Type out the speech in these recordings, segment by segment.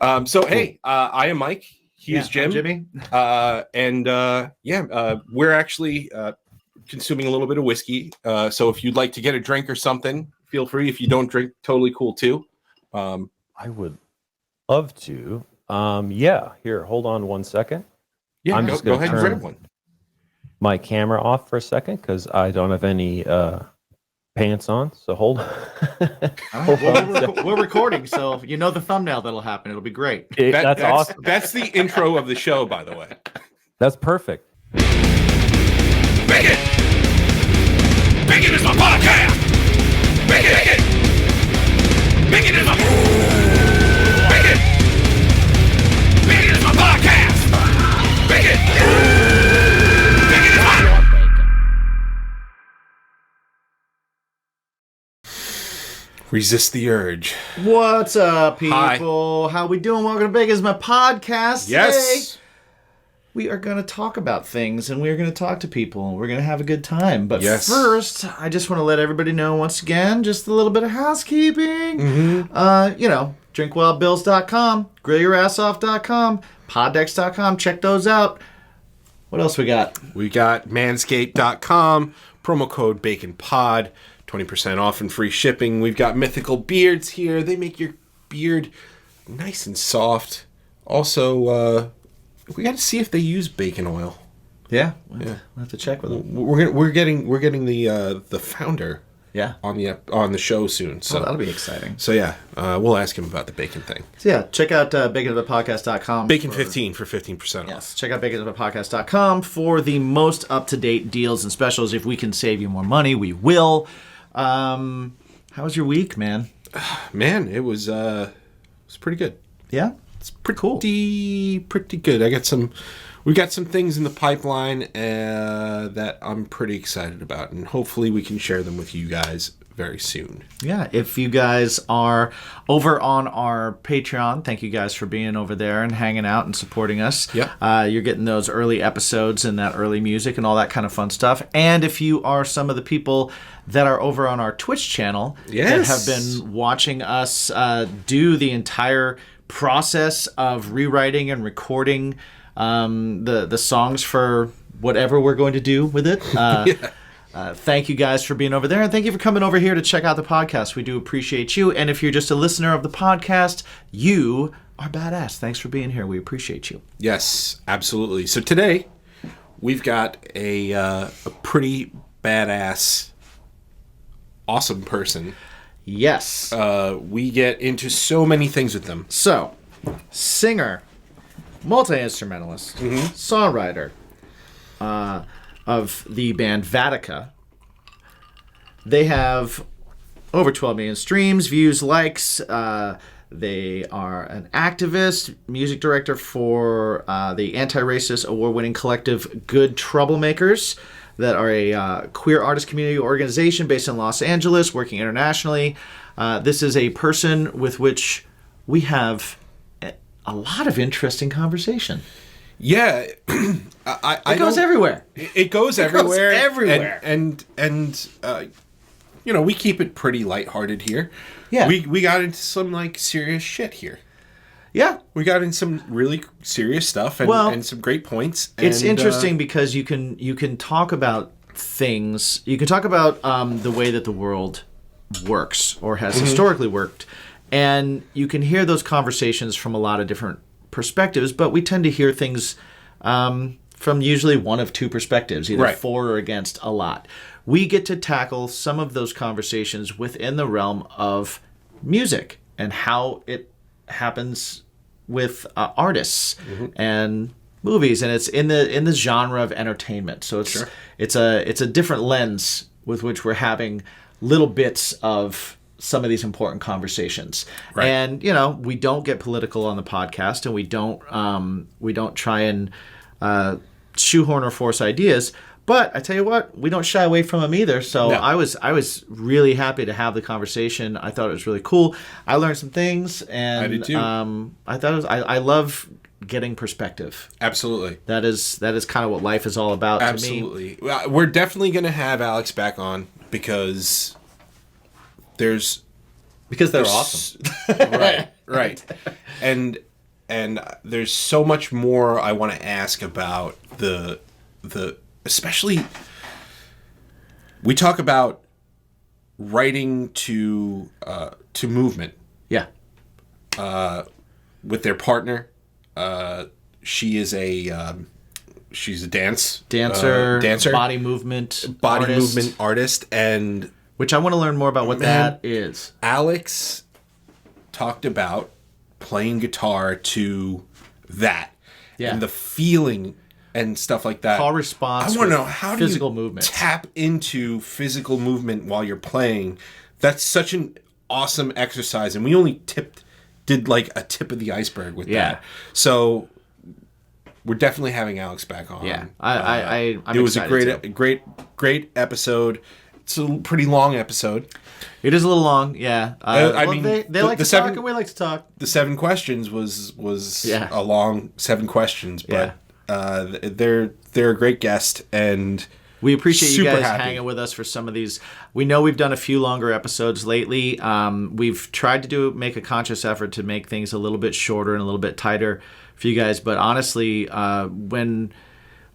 Hey, I am Mike. He is Jim. I'm Jimmy. We're actually consuming a little bit of whiskey. So if you'd like to get a drink or something, feel free. If you don't drink, totally cool too. I would love to. Here, hold on one second. Yeah, I'm go just going to ahead and turn grab one. my camera off for a second because I don't have any pants on. So hold on. We're recording, so you know the thumbnail that'll happen. It'll be great. That's awesome. That's the intro of the show, by the way. That's perfect. Bacon! Bacon is my podcast! Bacon! Bacon is my... Bacon! Bacon is my podcast! Bacon! Bacon is my... Resist the urge. What's up, people? Hi. How we doing? Welcome to Bacon's My Podcast. Yes. Today, we are going to talk about things, and we're going to talk to people, and we're going to have a good time. But first, I just want to let everybody know, once again, just a little bit of housekeeping. Drinkwildbills.com, grillyourassoff.com, poddex.com. Check those out. What else we got? We got manscaped.com, promo code BaconPod, 20% off and free shipping. We've got mythical beards here. They make your beard nice and soft. Also, we got to see if they use bacon oil. Yeah, we'll have to check with them. We're getting the founder on the show soon. So that'll be exciting. So we'll ask him about the bacon thing. So check out baconofthepodcast.com. Bacon15 for 15% off. Yes, check out baconofthepodcast.com for the most up-to-date deals and specials. If we can save you more money, we will. How was your week, man? Man, it was pretty good. Yeah, it's pretty cool. Pretty good. We got some things in the pipeline that I'm pretty excited about, and hopefully we can share them with you guys very soon. Yeah, if you guys are over on our Patreon, thank you guys for being over there and hanging out and supporting us. Yeah. You're getting those early episodes and that early music and all that kind of fun stuff. And if you are some of the people that are over on our Twitch channel that have been watching us do the entire process of rewriting and recording the songs for whatever we're going to do with it. Thank you guys for being over there, and thank you for coming over here to check out the podcast. We do appreciate you, and if you're just a listener of the podcast, you are badass. Thanks for being here. We appreciate you. Yes, absolutely. So today, we've got a pretty badass, awesome person. Yes. We get into so many things with them. So, singer, multi-instrumentalist, songwriter of the band VATTICA. They have over 12 million streams, views, likes. They are an activist, music director for the anti-racist award-winning collective Good Troublemakers, that are a queer artist community organization based in Los Angeles, working internationally. This is a person with which we have a lot of interesting conversation. Yeah, it goes everywhere. It goes everywhere. Goes everywhere. And we keep it pretty lighthearted here. Yeah. We got into some serious shit here. Yeah. We got into some really serious stuff and some great points. It's interesting because you can talk about things. You can talk about the way that the world works or has historically worked. And you can hear those conversations from a lot of different perspectives, but we tend to hear things from usually one of two perspectives, either for or against a lot. We get to tackle some of those conversations within the realm of music and how it happens with artists and movies, and it's in the genre of entertainment. So it's a different lens with which we're having little bits of some of these important conversations. Right. And we don't get political on the podcast, and we don't try and shoehorn or force ideas. But I tell you what, we don't shy away from them either. So no. I was really happy to have the conversation. I thought it was really cool. I learned some things, and I did too. I thought I love getting perspective. Absolutely. That is kind of what life is all about. Absolutely. To me. We're definitely going to have Alex back on because they're awesome. Right. And and there's so much more I want to ask about the especially we talk about writing to movement. Yeah. With their partner. She is she's a dancer, body movement artist, and which I want to learn more about what that is. Alex talked about playing guitar to that, and the feeling and stuff like that. Call response. I want to know, how do you movement. Tap into physical movement while you're playing? That's such an awesome exercise, and we only did like a tip of the iceberg with that. So we're definitely having Alex back on. Yeah, it was a great episode. It's a pretty long episode. It is a little long, yeah. I mean, they like to talk, and we like to talk. The 7 questions was a long 7 questions, but they're a great guest, and we appreciate you guys happy. hanging with us for some of these. We know we've done a few longer episodes lately. We've tried to make a conscious effort to make things a little bit shorter and a little bit tighter for you guys. But honestly, when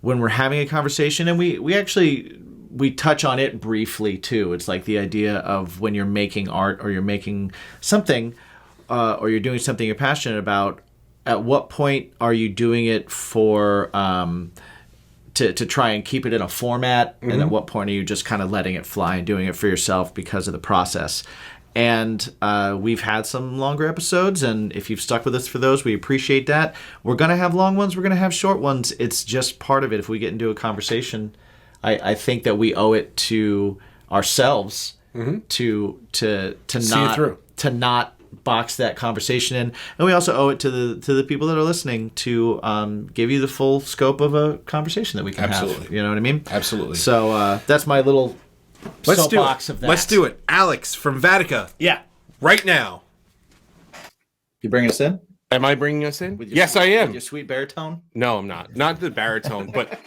we're having a conversation, and we touch on it briefly too. It's like the idea of when you're making art or you're making something or you're doing something you're passionate about, at what point are you doing it for to try and keep it in a format, and at what point are you just kind of letting it fly and doing it for yourself because of the process? And we've had some longer episodes, and if you've stuck with us for those, we appreciate that. We're going to have long ones. We're going to have short ones. It's just part of it. If we get into a conversation, I think that we owe it to ourselves to not box that conversation in, and we also owe it to the people that are listening to give you the full scope of a conversation that we can have. You know what I mean? Absolutely. So that's my little soapbox of that. Let's do it. Alex from VATTICA. Yeah. Right now. You bringing us in? Am I bringing us in? Yes, I am. With your sweet baritone? No, I'm not. Not the baritone, but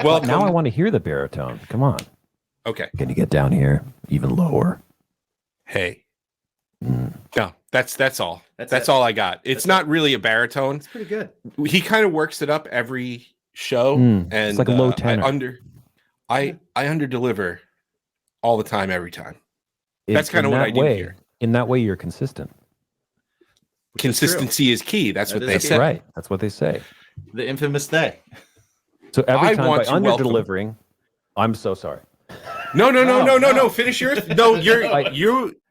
welcome. Now I want to hear the baritone. Come on. Okay. Can you get down here even lower? Hey. No, that's all. That's it. all I got. It's not really a baritone. It's pretty good. He kind of works it up every show, and it's like a low tenor. I under deliver all the time, every time. That's kind of what I do here. In that way, you're consistent. Consistency is key. That's what they say. Right. That's what they say. The infamous they. So every time by under delivering, I'm so sorry. No. Finish yours. No,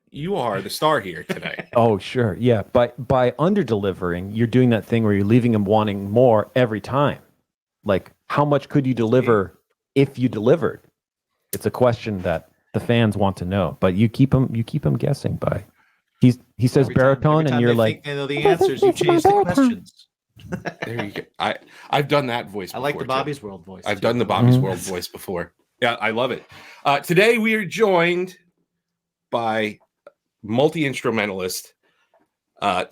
you are the star here today. Oh, sure. Yeah. By under delivering, you're doing that thing where you're leaving them wanting more every time. Like, how much could you deliver if you delivered? It's a question that the fans want to know, but you keep them guessing by. He says baritone, and you're like, they know the answers. You change the questions. There you go. I've done that voice before. I like the Bobby's World voice. I've done the Bobby's World voice before. Yeah, I love it. Today we are joined by multi-instrumentalist, head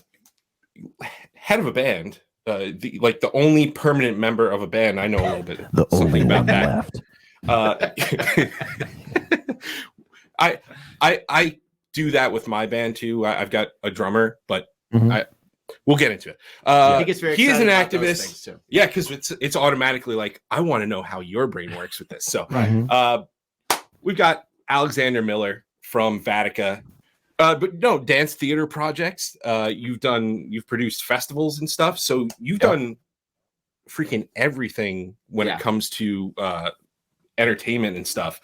of a band, the only permanent member of a band. I know a little bit. The only about one that. left. I do that with my band too. I've got a drummer, but we'll get into it. He gets very he is an excited about those activist. things, too. Yeah, because it's automatically like, I want to know how your brain works with this. So we've got Alexander Millar from VATTICA. But no, dance theater projects. You've produced festivals and stuff. So you've done freaking everything when it comes to entertainment and stuff.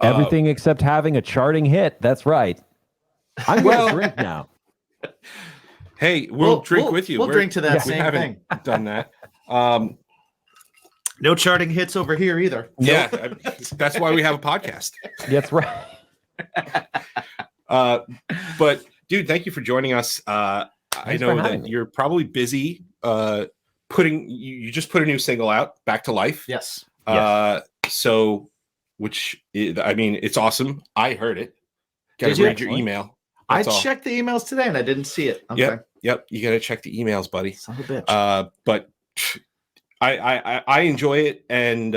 Everything except having a charting hit. That's right. I'm going to drink now. Hey, we'll drink with you. We'll drink to that we same haven't thing. Done that. No charting hits over here either. Yeah, that's why we have a podcast. That's right. But dude, thank you for joining us. I know that you're probably busy. You just put a new single out, Back to Life. Yes. So, it's awesome. I heard it. Got to read your email. I checked the emails today and I didn't see it. Okay. Yep. You got to check the emails, buddy. Son of a bitch. But I enjoy it, and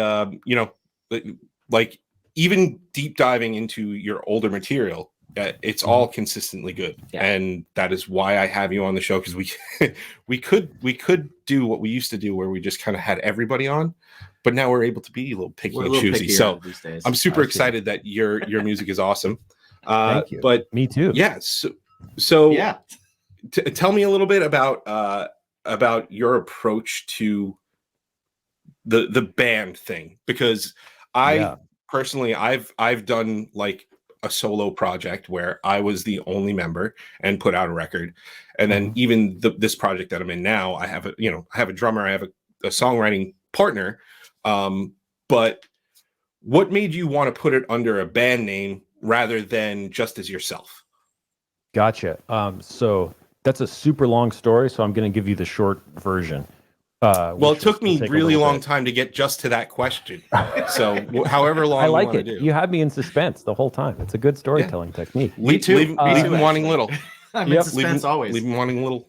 like even deep diving into your older material, it's all consistently good, Yeah. and that is why I have you on the show, because we could do what we used to do, where we just kind of had everybody on, but now we're able to be a little picky We're a and little choosy. pickier So these days. I'm super I see. excited that your music is awesome. Thank you. But Me too. yeah, so Yeah. tell me a little bit about your approach to the band thing, because Yeah. personally I've done like a solo project where I was the only member and put out a record, and then even this project that I'm in now, I have a drummer, I have a songwriting partner, but what made you want to put it under a band name rather than just as yourself? Gotcha. So that's a super long story, so I'm going to give you the short version. Well, it took me take a really little long bit. time to get just to that question. So however long I like you it. want to do. You had me in suspense the whole time. It's a good storytelling technique. Me too. Leave Me them too, wanting actually. little. I'm Yep. in suspense always. Leave them wanting little.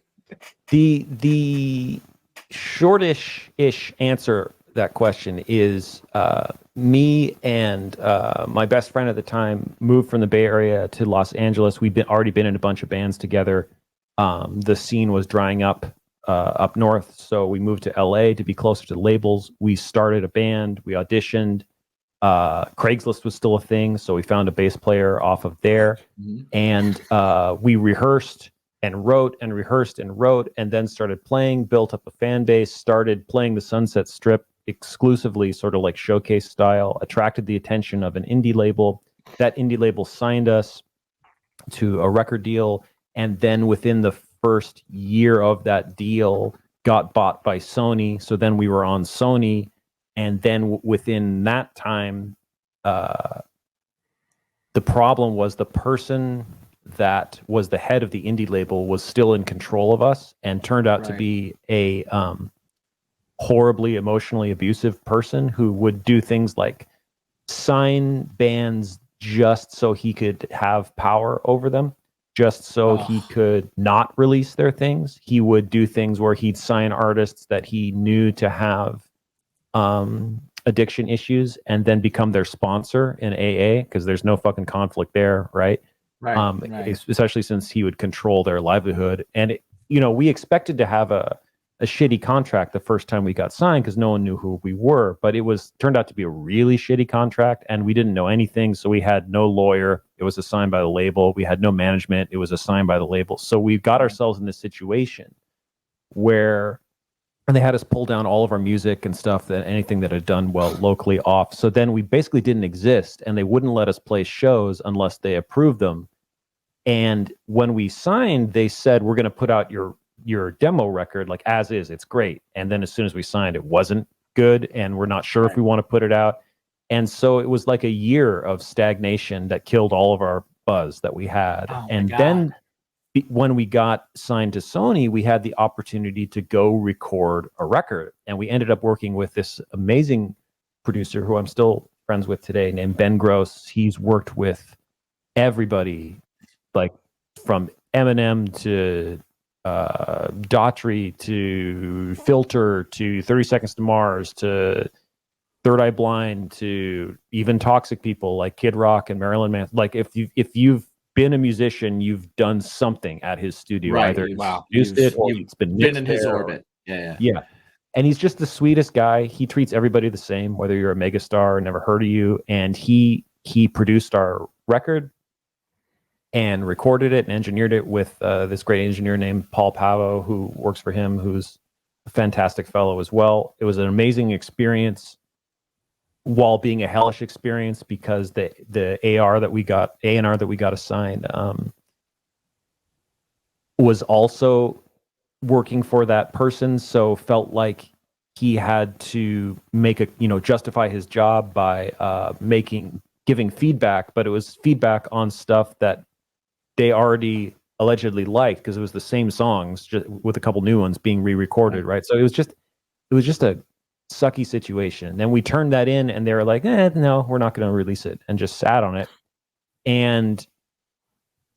The shortish-ish answer to that question is me and my best friend at the time moved from the Bay Area to Los Angeles. We'd already been in a bunch of bands together. The scene was drying up north, so we moved to LA to be closer to the labels. We started a band. We auditioned. Craigslist was still a thing, so we found a bass player off of there, and we rehearsed and wrote and rehearsed and wrote, and then started playing, built up a fan base, started playing the Sunset Strip exclusively, sort of like showcase style, attracted the attention of an indie label. That indie label signed us to a record deal, and then within the first year of that deal got bought by Sony. So then we were on Sony, and then within that time, the problem was the person that was the head of the indie label was still in control of us, and turned out to be a horribly emotionally abusive person who would do things like sign bands just so he could have power over them, just so he could not release their things. He would do things where he'd sign artists that he knew to have addiction issues, and then become their sponsor in AA, because there's no fucking conflict there, right? Especially since he would control their livelihood. And we expected to have a shitty contract the first time we got signed, because no one knew who we were, but turned out to be a really shitty contract, and we didn't know anything. So we had no lawyer. It was assigned by the label. We had no management. It was assigned by the label. So we got ourselves in this situation where, and they had us pull down all of our music and stuff, that anything that had done well locally off. So then we basically didn't exist, and they wouldn't let us play shows unless they approved them. And when we signed, they said, we're going to put out your demo record like as is, it's great. And then as soon as we signed, it wasn't good, and we're not sure if we want to put it out. And so it was like a year of stagnation that killed all of our buzz that we had. And then when we got signed to Sony, we had the opportunity to go record a record, and we ended up working with this amazing producer who I'm still friends with today, named Ben Gross. He's worked with everybody, like from Eminem to Daughtry to Filter to 30 Seconds to Mars to Third Eye Blind to even Toxic people like Kid Rock and Marilyn Manson. Like if you've been a musician, you've done something at his studio, either used it or it's been in his orbit. Yeah. And he's just the sweetest guy. He treats everybody the same, whether you're a megastar or never heard of you. And he produced our record and recorded it and engineered it with this great engineer named Paul Pavo, who works for him, who's a fantastic fellow as well. It was an amazing experience, while being a hellish experience, because the A&R that we got assigned was also working for that person, so felt like he had to justify his job by giving feedback, but it was feedback on stuff that they already allegedly liked, because it was the same songs just with a couple new ones being re-recorded, right? So it was just a sucky situation. And then we turned that in, and they were like, no, we're not going to release it, and just sat on it. And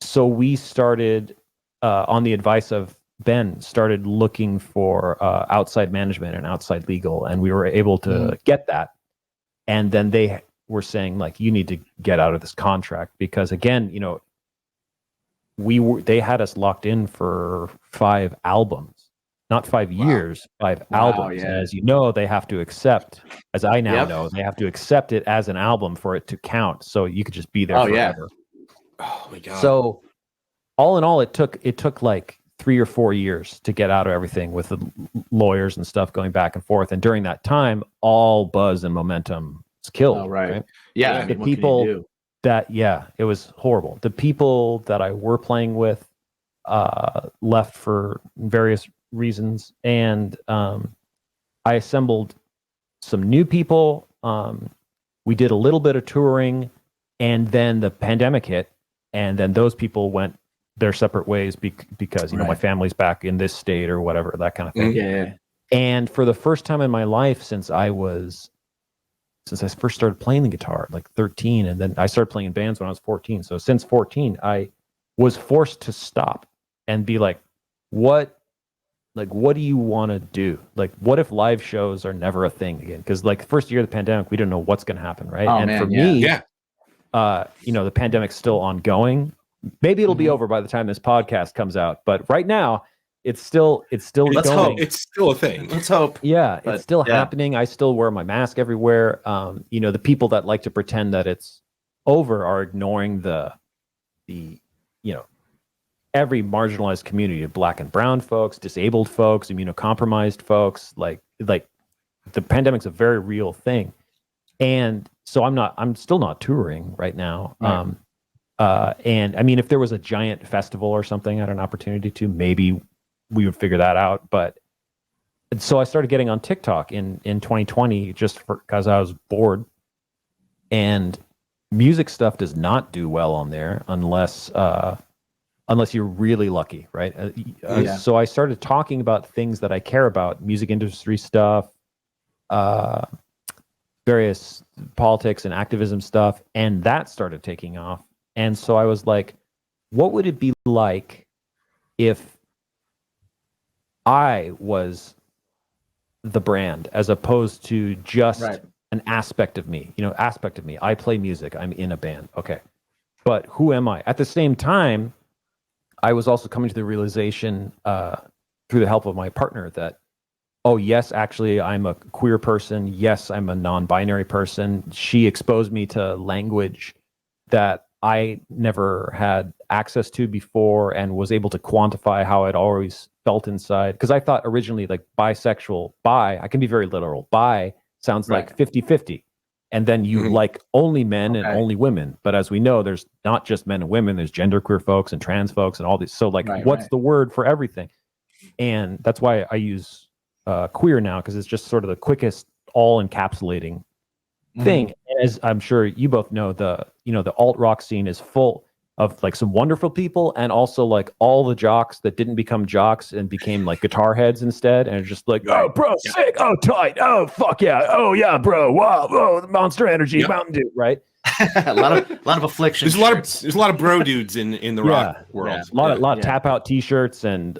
so we started, on the advice of Ben, started looking for outside management and outside legal, and we were able to get that. And then they were saying, like, you need to get out of this contract, because again, they had us locked in for 5 albums, not 5 years, 5 albums. Yeah. And as you know, they have to accept, as I now know, they have to accept it as an album for it to count. So you could just be there forever. Oh my God. So all in all, it took like 3 or 4 years to get out of everything with the lawyers and stuff going back and forth. And during that time, all buzz and momentum was killed. Oh, right. Yeah. I The mean, what can you people do? it was horrible. The people that I were playing with left for various reasons, and I assembled some new people. We did a little bit of touring, and then the pandemic hit, and then those people went their separate ways because my family's back in this state or whatever, that kind of thing. Yeah. And for the first time in my life since I first started playing the guitar at like 13, and then I started playing in bands when I was 14. So since 14, I was forced to stop and be like, what do you want to do? Like, what if live shows are never a thing again? Because like the first year of the pandemic, we didn't know what's going to happen, right? Oh, and man, for me, yeah. The pandemic's still ongoing. Maybe it'll be over by the time this podcast comes out, but right now it's still Let's going. hope it's still a thing. Let's hope. Yeah, But, it's still yeah. happening. I still wear my mask everywhere. The people that like to pretend that it's over are ignoring the every marginalized community of Black and brown folks, disabled folks, immunocompromised folks. Like the pandemic's a very real thing. And so I'm still not touring right now. Right. And I mean, if there was a giant festival or something, I had an opportunity to, maybe we would figure that out. But so I started getting on TikTok in 2020 just because I was bored, and music stuff does not do well on there unless you're really lucky, right? So I started talking about things that I care about, music industry stuff, various politics and activism stuff, and that started taking off. And so I was like, what would it be like if I was the brand as opposed to just an aspect of me? I play music, I'm in a band. Okay. But who am I? At the same time, I was also coming to the realization through the help of my partner that, oh, yes, actually, I'm a queer person. Yes, I'm a non-binary person. She exposed me to language that I never had access to before, and was able to quantify how I'd always felt inside. Because I thought originally, like, bisexual, I can be very literal. Bi sounds like 50-50. And then you like only men and only women. But as we know, there's not just men and women. There's genderqueer folks and trans folks and all these. So like, what's the word for everything? And that's why I use queer now, because it's just sort of the quickest, all encapsulating thing. And as I'm sure you both know, the alt rock scene is full of like some wonderful people, and also like all the jocks that didn't become jocks and became like guitar heads instead, and are just like, oh bro, sick, oh tight, oh fuck yeah, oh yeah bro, wow, oh Monster Energy, Mountain Dew, right? a lot of affliction. There's a lot of bro dudes in the rock world. A lot of tap out t-shirts and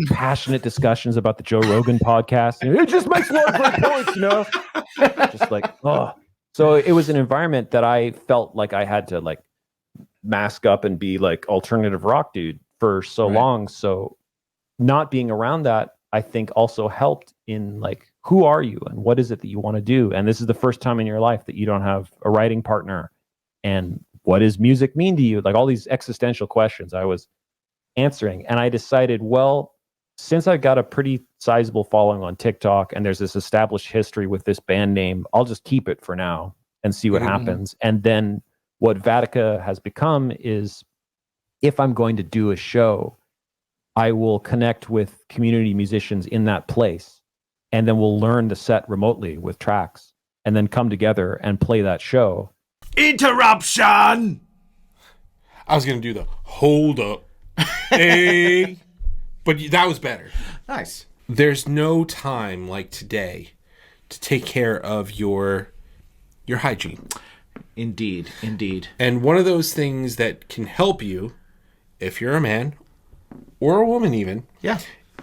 passionate discussions about the Joe Rogan podcast. It just makes a lot of great points, just like, oh. So it was an environment that I felt like I had to like mask up and be like alternative rock dude for so long. So not being around that, I think, also helped in like, who are you and what is it that you want to do? And this is the first time in your life that you don't have a writing partner. And what does music mean to you? Like all these existential questions I was answering. And I decided, well, since I got a pretty sizable following on TikTok and there's this established history with this band name, I'll just keep it for now and see what happens. And then what VATTICA has become is, if I'm going to do a show, I will connect with community musicians in that place, and then we'll learn the set remotely with tracks, and then come together and play that show. Interruption! I was going to do the hold up. Hey. But that was better. Nice. There's no time like today to take care of your hygiene. Indeed. And one of those things that can help you, if you're a man or a woman even,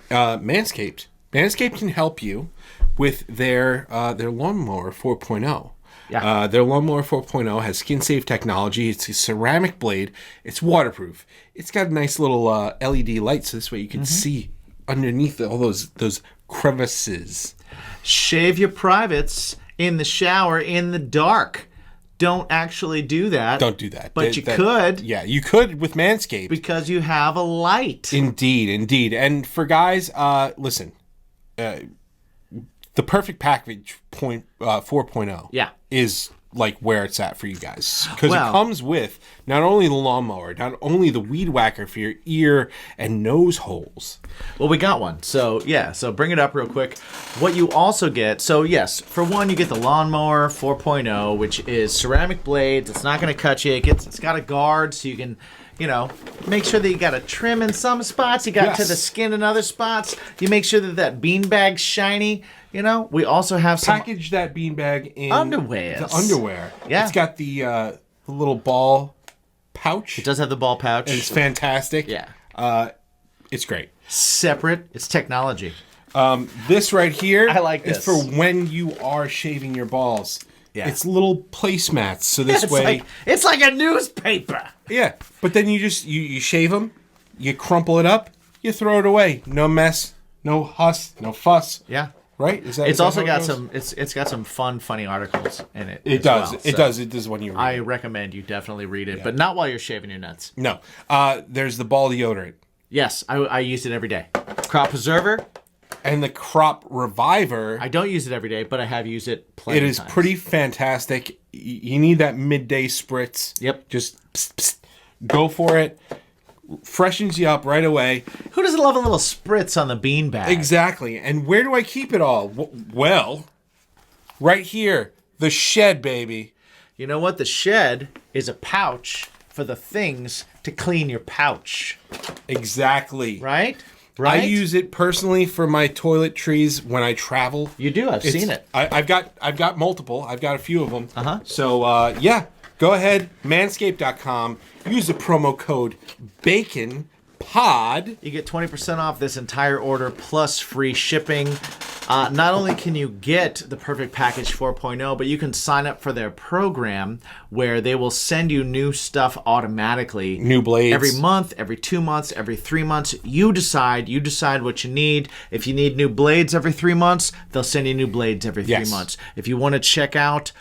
Manscaped. Manscaped can help you with their lawnmower 4.0. Yeah. Their lawnmower 4.0 has skin-safe technology. It's a ceramic blade. It's waterproof. It's got a nice little LED light, so this way you can see underneath all those crevices. Shave your privates in the shower in the dark. Don't actually do that. Don't do that. But you could. Yeah, you could with Manscaped. Because you have a light. Indeed. And for guys, listen, the perfect package 4.0 is like where it's at for you guys. Because it comes with not only the lawnmower, not only the weed whacker for your ear and nose holes. Well, we got one. So, so bring it up real quick. What you also get, so yes, for one, you get the lawnmower 4.0, which is ceramic blades. It's not going to cut you. It's got a guard so you can, make sure that you got a trim in some spots. You got to the skin in other spots. You make sure that beanbag's shiny. We also have some... Package that beanbag in... underwear. The underwear. Yeah. It's got the little ball pouch. It does have the ball pouch. And it's fantastic. Yeah. It's great. Separate. It's technology. This right here... I like is this. for when you are shaving your balls. Yeah. It's little placemats, so this way... It's like a newspaper. Yeah, but then you just... You shave them, you crumple it up, you throw it away. No mess, no huss, no fuss. Yeah. Right? It's also got some. It's got some fun, funny articles in it. It does. It does. It does when you read I it. recommend you definitely read it, but not while you're shaving your nuts. No. There's the ball deodorant. Yes, I use it every day. Crop preserver. And the crop reviver. I don't use it every day, but I have used it plenty of times. It is pretty fantastic. You need that midday spritz. Yep. Just go for it. Freshens you up right away. Who doesn't love a little spritz on the beanbag? Exactly. And where do I keep it all? Well, right here. The shed, baby. You know what? The shed is a pouch for the things to clean your pouch. Exactly. Right? I use it personally for my toiletries when I travel. You do? I've seen it. I've got multiple. I've got a few of them. Uh-huh. So, go ahead, manscaped.com. Use the promo code BACONPOD. You get 20% off this entire order plus free shipping. Not only can you get the Perfect Package 4.0, but you can sign up for their program where they will send you new stuff automatically. New blades. Every month, every 2 months, every 3 months. You decide what you need. If you need new blades every 3 months, they'll send you new blades every 3 months. If you want to check out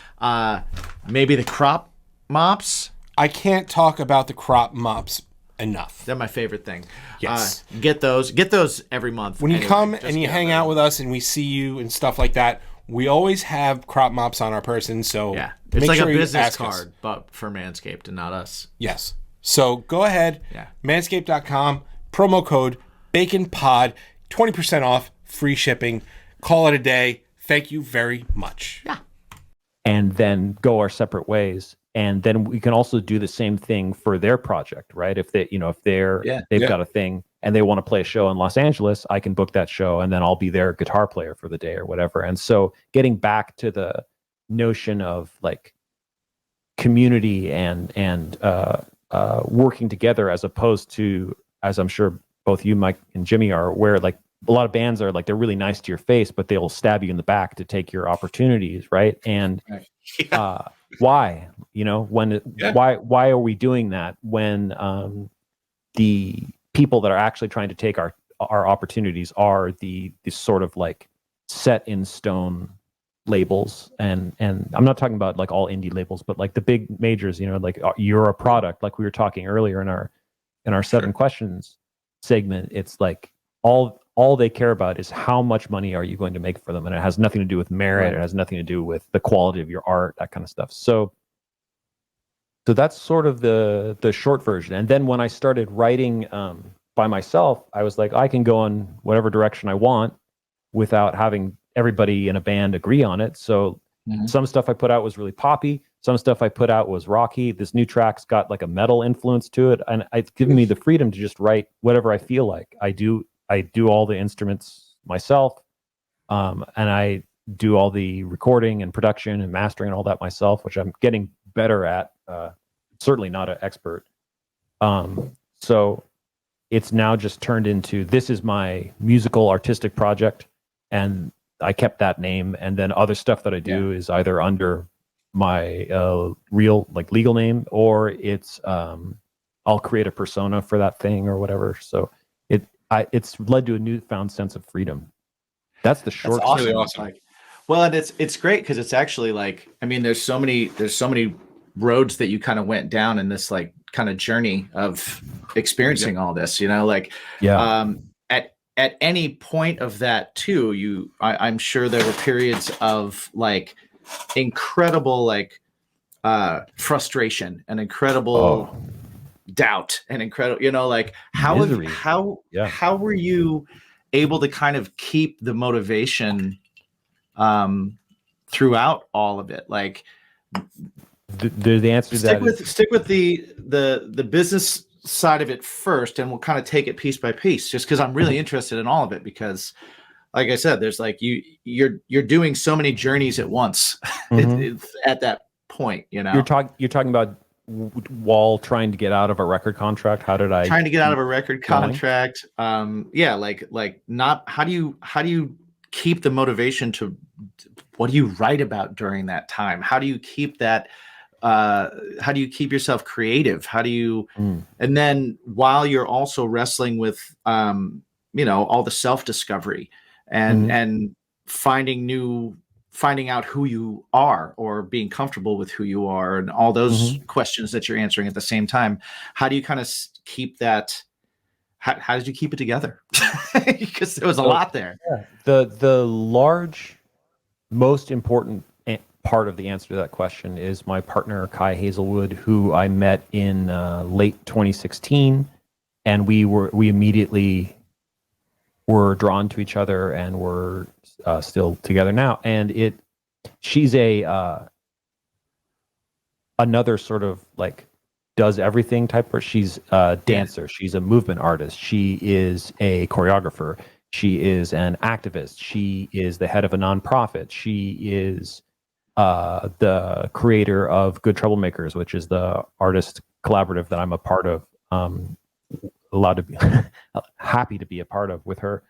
maybe the crop mops. I can't talk about the crop mops enough. They're my favorite thing. Yes. Get those every month. When you come and you hang out with us and we see you and stuff like that, we always have crop mops on our person. So it's like sure a you business ask card, us. but for Manscaped and not us. Yes. So go ahead, manscaped.com, promo code BACONPOD, 20% off, free shipping. Call it a day. Thank you very much. Yeah. And then go our separate ways. And then we can also do the same thing for their project, right? If they've got a thing and they want to play a show in Los Angeles, I can book that show and then I'll be their guitar player for the day or whatever. And so getting back to the notion of like community and working together, as opposed to, as I'm sure both you, Mike, and Jimmy are aware, like a lot of bands are like, they're really nice to your face, but they'll stab you in the back to take your opportunities, right? And why? Why are we doing that when the people that are actually trying to take our opportunities are the sort of like set in stone labels, and I'm not talking about like all indie labels, but like the big majors, like you're a product, like we were talking earlier in our 7 questions segment. It's like all they care about is how much money are you going to make for them, and it has nothing to do with merit. Right. It has nothing to do with the quality of your art, that kind of stuff. So that's sort of the short version. And then when I started writing by myself, I was like, I can go in whatever direction I want without having everybody in a band agree on it. So some stuff I put out was really poppy. Some stuff I put out was rocky. This new track's got like a metal influence to it, and it's given me the freedom to just write whatever I feel like. I do all the instruments myself, and I do all the recording and production and mastering and all that myself, which I'm getting better at. Certainly not an expert. So it's now just turned into, this is my musical artistic project, and I kept that name. And then other stuff that I do is either under my real like legal name, or it's I'll create a persona for that thing or whatever. So it's led to a newfound sense of freedom. That's the short. That's awesome. Really awesome. Like, well, and it's great because it's actually like, I mean, there's so many roads that you kind of went down in this like kind of journey of experiencing all this, you know, like at any point of that too, I'm sure there were periods of like incredible like frustration and incredible doubt and incredible, you know, like how were you able to kind of keep the motivation throughout all of it? Like the answer to that stick with the business side of it first, and we'll kind of take it piece by piece, just because I'm really interested in all of it, because like I said, there's like you're doing so many journeys at once. It's at that point, you know. You're talking about while trying to get out of a record contract. How did I trying to get out of a record contract? Yeah, like not how do you keep the motivation to what do you write about during that time? How do you keep that? How do you keep yourself creative? How do you, and then while you're also wrestling with, you know, all the self-discovery and finding out who you are, or being comfortable with who you are, and all those questions that you're answering at the same time. How do you kind of keep that? How did you keep it together? Because there was a lot there. Yeah. The large, most important part of the answer to that question is my partner Kai Hazelwood, who I met in late 2016, and we immediately were drawn to each other, and we're still together now. And she's another sort of like does everything type of. She's a dancer. She's a movement artist. She is a choreographer. She is an activist. She is the head of a nonprofit. She is the creator of Good Troublemakers, which is the artist collaborative that I'm a part of. Allowed to be happy to be a part of with her.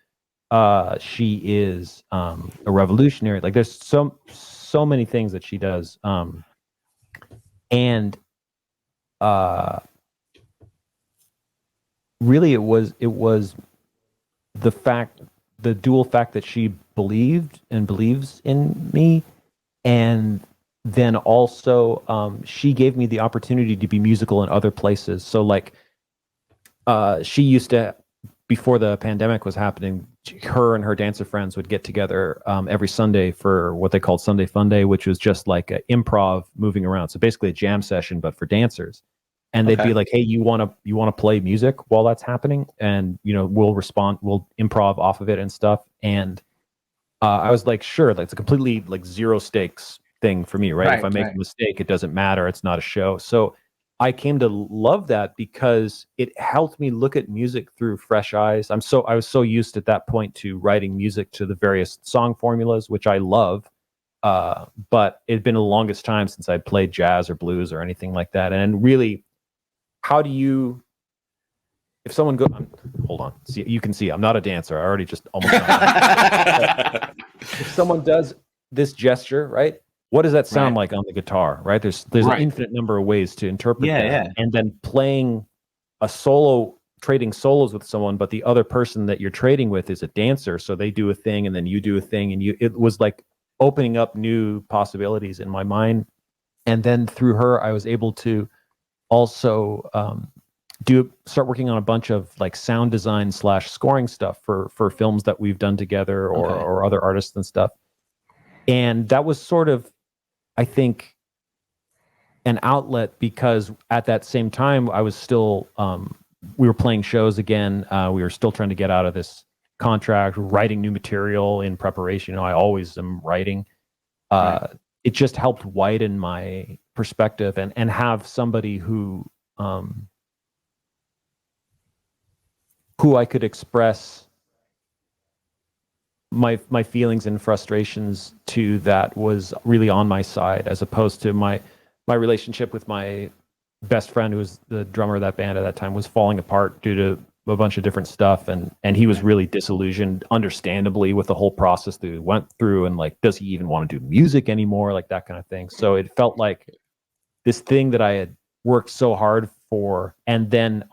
She is a revolutionary. Like there's so many things that she does. And really it was the dual fact that she believed and believes in me, and then also she gave me the opportunity to be musical in other places. So like she used to, before the pandemic was happening, her and her dancer friends would get together every Sunday for what they called Sunday Fun Day, which was just like an improv moving around. So basically a jam session, but for dancers. And they'd be like, "Hey, you want to play music while that's happening?" And you know, we'll improv off of it and stuff. And I was like, "Sure." Like it's a completely like zero stakes thing for me, right? If I make a mistake, it doesn't matter. It's not a show. So I came to love that because it helped me look at music through fresh eyes. I was so used at that point to writing music to the various song formulas, which I love. But it'd been the longest time since I'd played jazz or blues or anything like that. And really, how do you, if someone hold on, see, you can see I'm not a dancer. I already just almost. If someone does this gesture, right? What does that sound like on the guitar, right? There's an infinite number of ways to interpret that. Yeah. And then playing a solo, trading solos with someone, but the other person that you're trading with is a dancer, so they do a thing and then you do a thing, and it was like opening up new possibilities in my mind. And then through her, I was able to also start working on a bunch of like sound design / scoring stuff for films that we've done together or other artists and stuff. And that was sort of, I think, an outlet, because at that same time I was still we were playing shows again. We were still trying to get out of this contract, writing new material in preparation. You know, I always am writing. It just helped widen my perspective and have somebody who I could express my feelings and frustrations to, that was really on my side, as opposed to my relationship with my best friend, who was the drummer of that band at that time, was falling apart due to a bunch of different stuff, and he was really disillusioned, understandably, with the whole process that he went through, and like, does he even want to do music anymore, like that kind of thing. So it felt like this thing that I had worked so hard for, and then,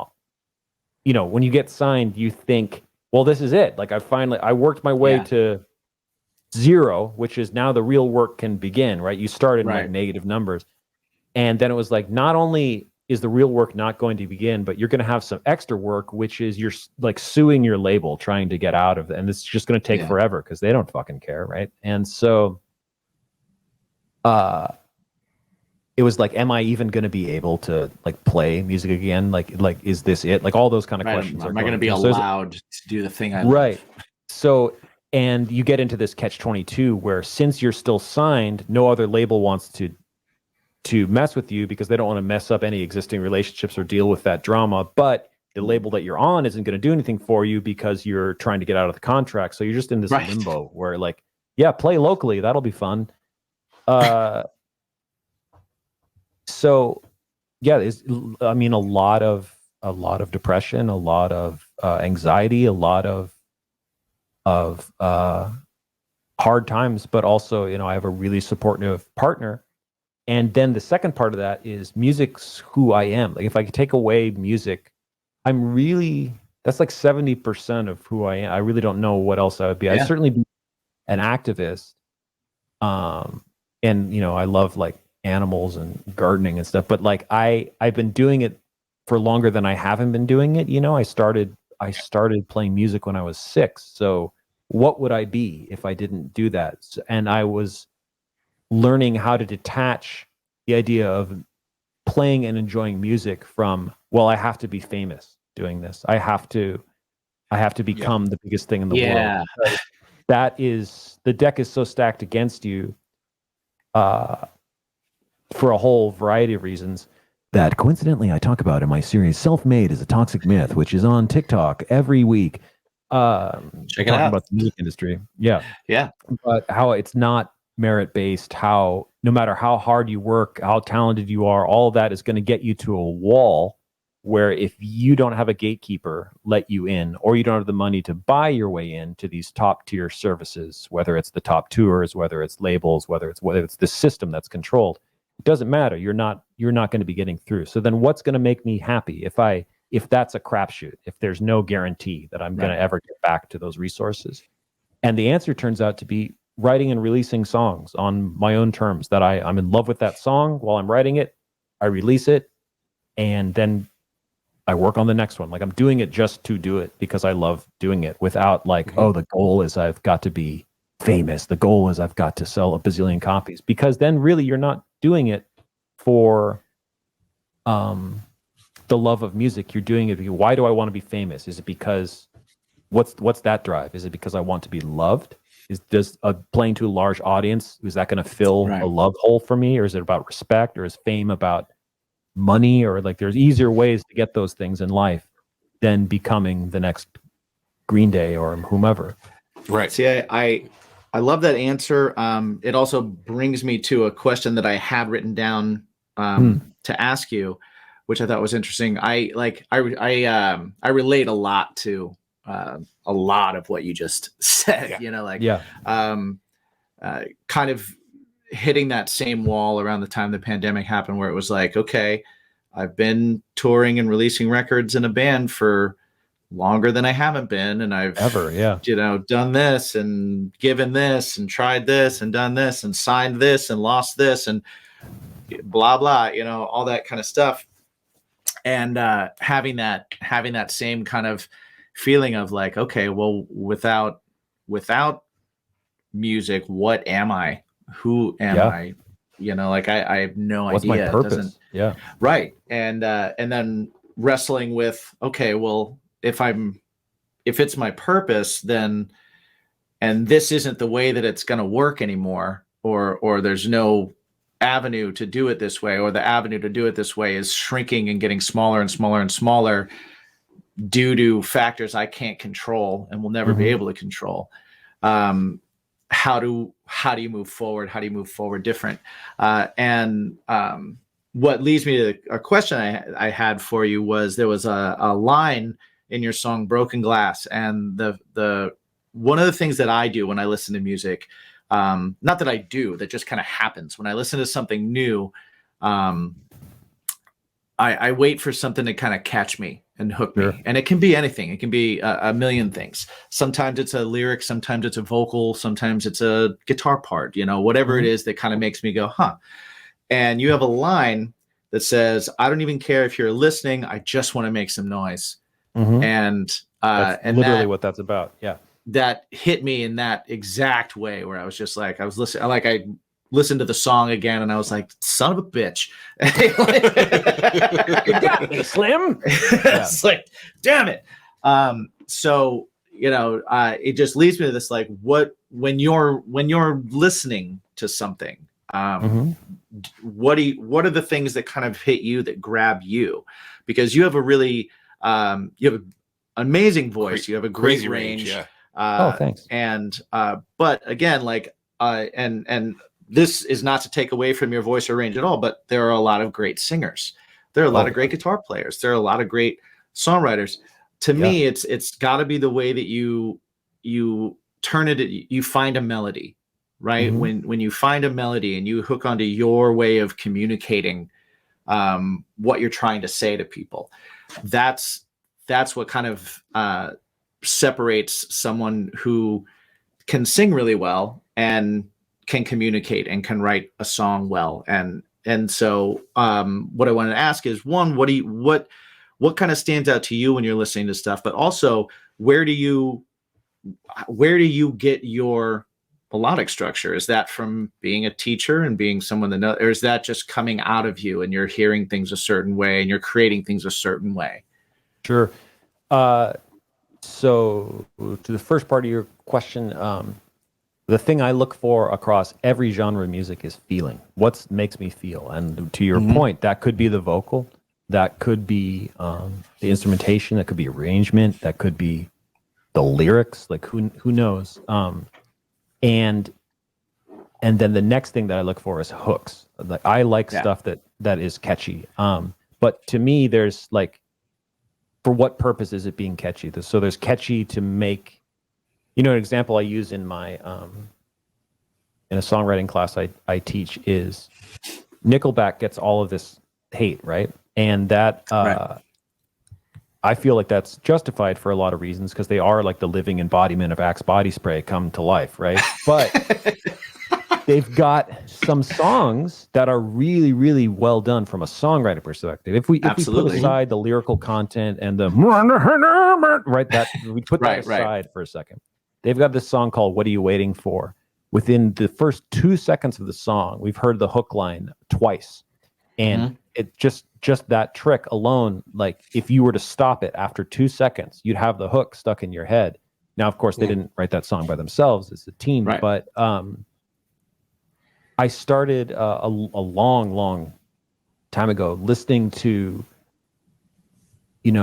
you know, when you get signed, you think, well, this is it. Like, I worked my way to zero, which is now the real work can begin, right? You start in like negative numbers. And then it was like, not only is the real work not going to begin, but you're going to have some extra work, which is you're like suing your label, trying to get out of it. And it's just going to take forever because they don't fucking care, right? And so it was like, am I even going to be able to like play music again? Like, is this it? Like all those kind of questions. Am I going to be allowed to do the thing I love? love? So, and you get into this catch-22 where, since you're still signed, no other label wants to mess with you because they don't want to mess up any existing relationships or deal with that drama. But the label that you're on isn't going to do anything for you because you're trying to get out of the contract. So you're just in this limbo where, like, yeah, play locally. That'll be fun. So yeah, I mean, a lot of depression, a lot of anxiety, a lot of hard times, but also, you know, I have a really supportive partner. And then the second part of that is music's who I am. Like, if I could take away music, that's like 70% of who I am. I really don't know what else I would be. I'd certainly be an activist. And, you know, I love like animals and gardening and stuff, but like I've been doing it for longer than I haven't been doing it. You know, I started playing music when I was 6. So what would I be if I didn't do that? And I was learning how to detach the idea of playing and enjoying music from, well, I have to be famous doing this. I have to become the biggest thing in the world. That is, the deck is so stacked against you for a whole variety of reasons that coincidentally I talk about in my series Self-Made is a Toxic Myth, which is on TikTok every week. Check it out. About the music industry. Yeah. But how it's not merit-based, how no matter how hard you work, how talented you are, all of that is going to get you to a wall where, if you don't have a gatekeeper let you in, or you don't have the money to buy your way in to these top tier services, whether it's the top tours, whether it's labels, whether it's the system that's controlled, it doesn't matter. You're not going to be getting through. So then what's going to make me happy if that's a crapshoot, if there's no guarantee that I'm going to ever get back to those resources? And the answer turns out to be writing and releasing songs on my own terms, that I'm in love with that song while I'm writing it. I release it, and then I work on the next one. Like, I'm doing it just to do it because I love doing it, without like, oh, the goal is I've got to be famous. The goal is I've got to sell a bazillion copies, because then really you're not doing it for the love of music. You're doing it because, why do I want to be famous? Is it because what's that drive? Is it because I want to be loved? Does playing to a large audience, is that going to fill a love hole for me? Or is it about respect? Or is fame about money? Or like, there's easier ways to get those things in life than becoming the next Green Day or whomever. Right. See, I love that answer. It also brings me to a question that I had written down to ask you, which I thought was interesting. I relate a lot to a lot of what you just said, you know, like, kind of hitting that same wall around the time the pandemic happened, where it was like, okay, I've been touring and releasing records in a band for longer than I haven't been. And I've you know, done this and given this and tried this and done this and signed this and lost this and blah, blah, you know, all that kind of stuff. And having that same kind of feeling of like, okay, well, without music, what am I? Who am I? You know, like I have no What's idea. My purpose? Right. And then wrestling with, okay, well, if it's my purpose, then, and this isn't the way that it's going to work anymore, or there's no avenue to do it this way, or the avenue to do it this way is shrinking and getting smaller and smaller and smaller due to factors I can't control and will never be able to control. How do you move forward? How do you move forward different? And what leads me to a question I had for you was, there was a line in your song Broken Glass. And the one of the things that I do when I listen to music, not that I do, that just kind of happens when I listen to something new, I wait for something to kind of catch me and hook Sure. me. And it can be anything. It can be a million things. Sometimes it's a lyric, sometimes it's a vocal, sometimes it's a guitar part, whatever it is that kind of makes me go, huh. And you have a line that says, I don't even care if you're listening, I just want to make some noise. And That's literally what that's about. Yeah. That hit me in that exact way, where I was just like, I listened to the song again and I was like, son of a bitch. You got me, Slim. It's like, damn it. So, it just leads me to this, like, when you're listening to something, what are the things that kind of hit you, that grab you? Because you have a really, you have an amazing voice. You have a great Crazy range. yeah. Oh, thanks. And, but again, like, and this is not to take away from your voice or range at all, but there are a lot of great singers. There are a lot of great guitar players. There are a lot of great songwriters. To me, it's got to be the way that you turn it. You find a melody, right? When you find a melody and you hook onto your way of communicating what you're trying to say to people, that's what kind of separates someone who can sing really well and can communicate and can write a song well. And so what I wanted to ask is, one, what kind of stands out to you when you're listening to stuff, but also where do you get your melodic structure? Is that from being a teacher and being someone that knows, or is that just coming out of you and you're hearing things a certain way and you're creating things a certain way? Sure. So to the first part of your question, the thing I look for across every genre of music is feeling. What makes me feel? And to your point, that could be the vocal, that could be the instrumentation, that could be arrangement, that could be the lyrics. Like who knows? And then the next thing that I look for is hooks. Like I like stuff that is catchy. But to me, there's like, for what purpose is it being catchy? So there's catchy to make, an example I use in my in a songwriting class I teach is Nickelback gets all of this hate, right? And that I feel like that's justified for a lot of reasons, because they are like the living embodiment of Axe body spray come to life, right? But they've got some songs that are really, really well done from a songwriting perspective. If we put aside the lyrical content and the right, that we put that aside for a second, they've got this song called "What Are You Waiting For?" Within the first 2 seconds of the song, we've heard the hook line twice, and it just that trick alone, like if you were to stop it after 2 seconds, you'd have the hook stuck in your head. Now, of course, they didn't write that song by themselves; it's a team, but I started a long time ago listening to, I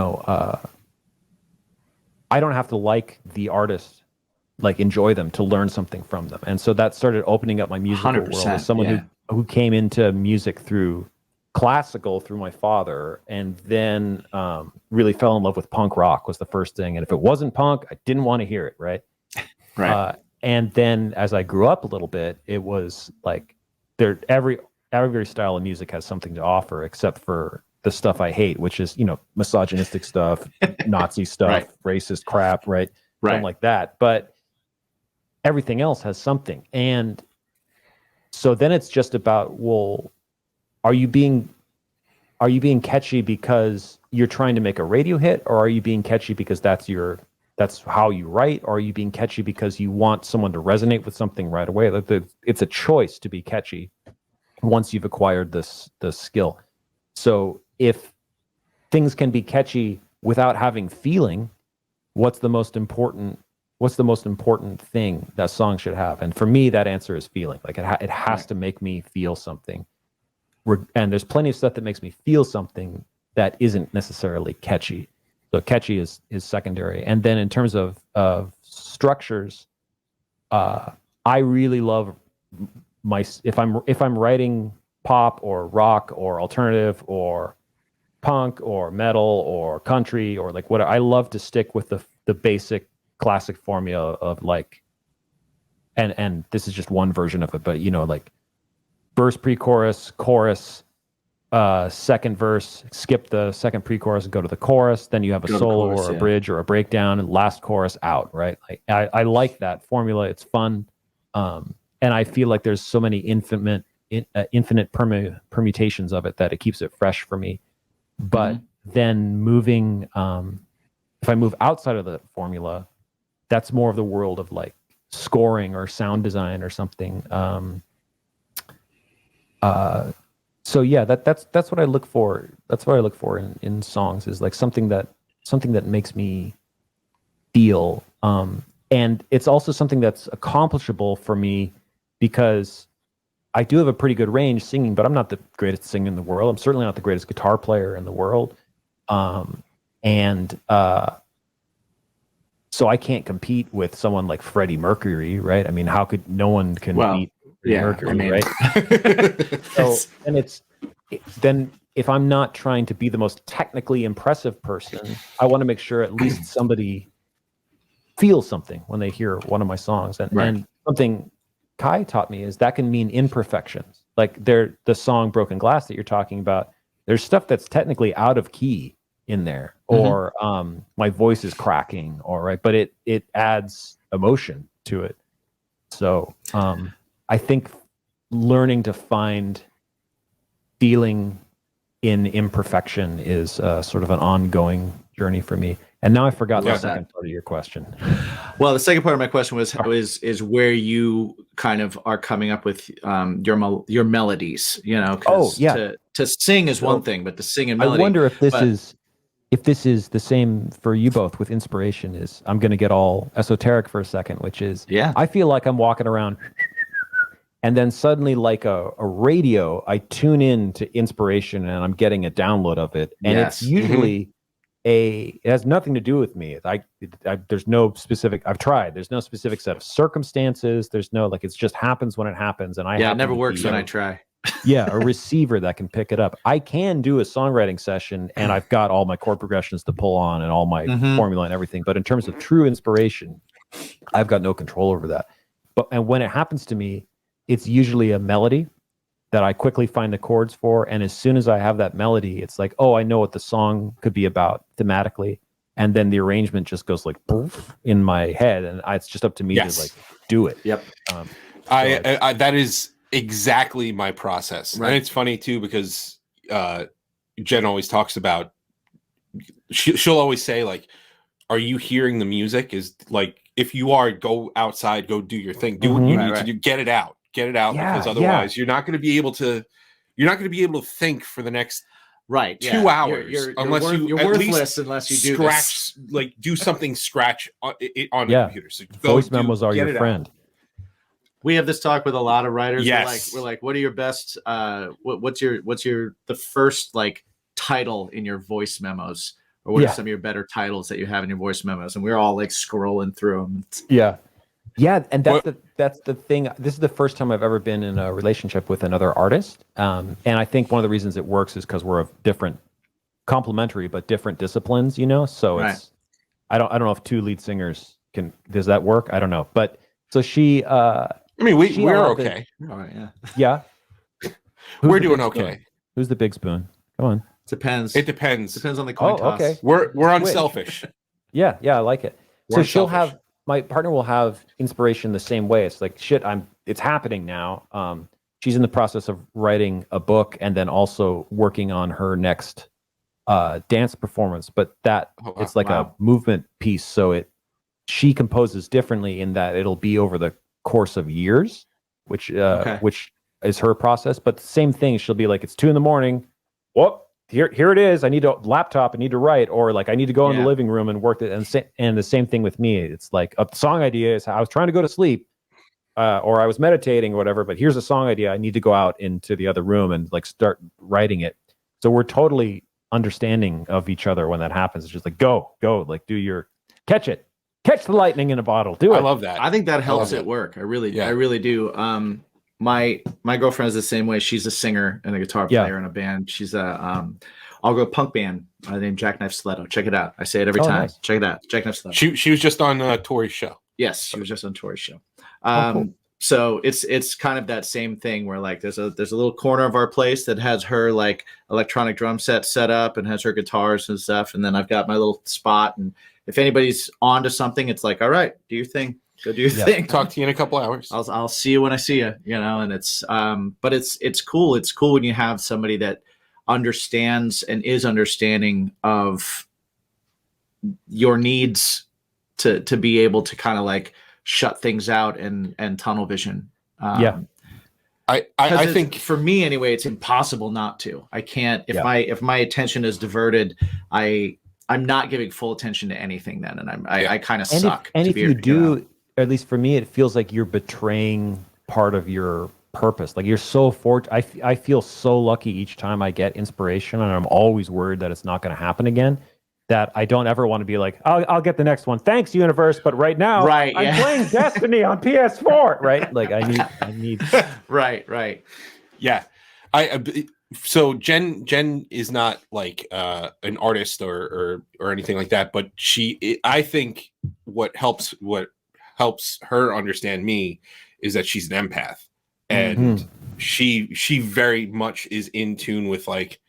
don't have to like the artist, like enjoy them to learn something from them. And so that started opening up my musical world as someone who came into music through classical, through my father, and then really fell in love with punk rock was the first thing. And if it wasn't punk, I didn't want to hear it, right? And then as I grew up a little bit, it was like every style of music has something to offer, except for the stuff I hate, which is, misogynistic stuff, Nazi stuff, racist crap, right? Something like that. But everything else has something. And so then it's just about, well, are you being catchy because you're trying to make a radio hit, or are you being catchy because that's how you write, or are you being catchy because you want someone to resonate with something right away? It's a choice to be catchy once you've acquired the skill. So if things can be catchy without having feeling, what's the most important thing that song should have? And for me, that answer is feeling. Like it has to make me feel something. And there's plenty of stuff that makes me feel something that isn't necessarily catchy. So catchy is secondary. And then in terms of structures, I really love if I'm writing pop or rock or alternative or punk or metal or country or like what I love to stick with the basic classic formula of like, and this is just one version of it, but you know, like verse, pre-chorus, chorus, second verse, skip the second pre-chorus and go to the chorus, then you have a solo or a bridge or a breakdown, and last chorus out, right? Like I like that formula. It's fun. And I feel like there's so many infinite permutations of it that it keeps it fresh for me. But then moving, if I move outside of the formula, that's more of the world of like scoring or sound design or something. So yeah, that's what I look for. That's what I look for in songs, is like something that makes me feel. And it's also something that's accomplishable for me because I do have a pretty good range singing, but I'm not the greatest singer in the world. I'm certainly not the greatest guitar player in the world. So I can't compete with someone like Freddie Mercury, right? I mean, how could no one can beat Freddie Mercury, right? So, and then if I'm not trying to be the most technically impressive person, I want to make sure at least somebody feels something when they hear one of my songs. And something Kai taught me is that can mean imperfections. Like the song Broken Glass that you're talking about, there's stuff that's technically out of key in there, or my voice is cracking, but it adds emotion to it. So I think learning to find feeling in imperfection is sort of an ongoing journey for me. And now I forgot the second part of your question. Well, the second part of my question is where you kind of are coming up with your melodies, you know? To sing is one thing, but to sing in melody. I wonder if this is the same for you both with inspiration. Is I'm going to get all esoteric for a second, which is I feel like I'm walking around, and then suddenly, like a radio, I tune in to inspiration, and I'm getting a download of it, and it's usually it has nothing to do with me. There's no specific. I've tried. There's no specific set of circumstances. There's no it just happens when it happens, and it never works when I try. A receiver that can pick it up. I can do a songwriting session, and I've got all my chord progressions to pull on and all my formula and everything. But in terms of true inspiration, I've got no control over that. And when it happens to me, it's usually a melody that I quickly find the chords for. And as soon as I have that melody, it's like, oh, I know what the song could be about thematically. And then the arrangement just goes like poof in my head, and it's just up to me to like do it. Yep. I that is exactly my process. And it's funny too, because Jen always talks about, she'll always say like, are you hearing the music? Is like, if you are, go outside, go do your thing, do what you need to do, get it out, because otherwise you're not going to be able to think for the next 2 hours unless you're worthless unless you do something scratch on the computer. So voice memos are your friend. We have this talk with a lot of writers. Yes. We're like, what are your best? What's the first like title in your voice memos, or what are some of your better titles that you have in your voice memos? And we're all like scrolling through them. And that's the thing. This is the first time I've ever been in a relationship with another artist, and I think one of the reasons it works is because we're of different, complementary but different disciplines. You know, so it's I don't know if two lead singers does that work? I don't know, but so she. I mean, we're okay. All right, we're doing okay. Spoon? Who's the big spoon? Come on. Depends. It depends. Depends on the coin toss. Okay. We're unselfish. Yeah, I like it. So she'll have, my partner will have inspiration the same way. It's like, it's happening now. She's in the process of writing a book and then also working on her next dance performance. But it's like a movement piece. So she composes differently in that it'll be over the course of years, which is her process. But the same thing, she'll be like, it's 2 a.m. Whoop, here it is. I need a laptop. I need to write, or like I need to go in the living room and work it. And the same thing with me. It's like a song idea is I was trying to go to sleep, or I was meditating or whatever. But here's a song idea. I need to go out into the other room and like start writing it. So we're totally understanding of each other when that happens. It's just like go, like do your catch the lightning in a bottle. Do it. I love that. I think that helps it work. I really do. My girlfriend is the same way. She's a singer and a guitar player in a band. She's I'll go punk band named Jackknife Stiletto. Check it out. I say it every Oh, time. nice. Check it out. Jackknife Stiletto. She was just on Tori's show. Yes, she was just on Tori's show. Cool. So it's kind of that same thing where like there's a little corner of our place that has her like electronic drum set up and has her guitars and stuff, and then I've got my little spot, and if anybody's onto something, it's like, all right, do your thing, go do your thing. Talk to you in a couple hours. I'll see you when I see you, you know. And it's but it's cool. It's cool when you have somebody that understands and is understanding of your needs to be able to kind of like shut things out and tunnel vision. I think for me anyway, it's impossible not to. I can't if my attention is diverted, I'm not giving full attention to anything then, and I kind of suck. And if you do, at least for me, it feels like you're betraying part of your purpose. Like you're so I feel so lucky each time I get inspiration, and I'm always worried that it's not going to happen again. That I don't ever want to be like, I'll get the next one. Thanks, universe. But right now, I'm playing Destiny on PS4. Right? Like I need. Right. Yeah, so Jen is not like an artist or anything like that, but I think what helps her understand me is that she's an empath, and she very much is in tune with like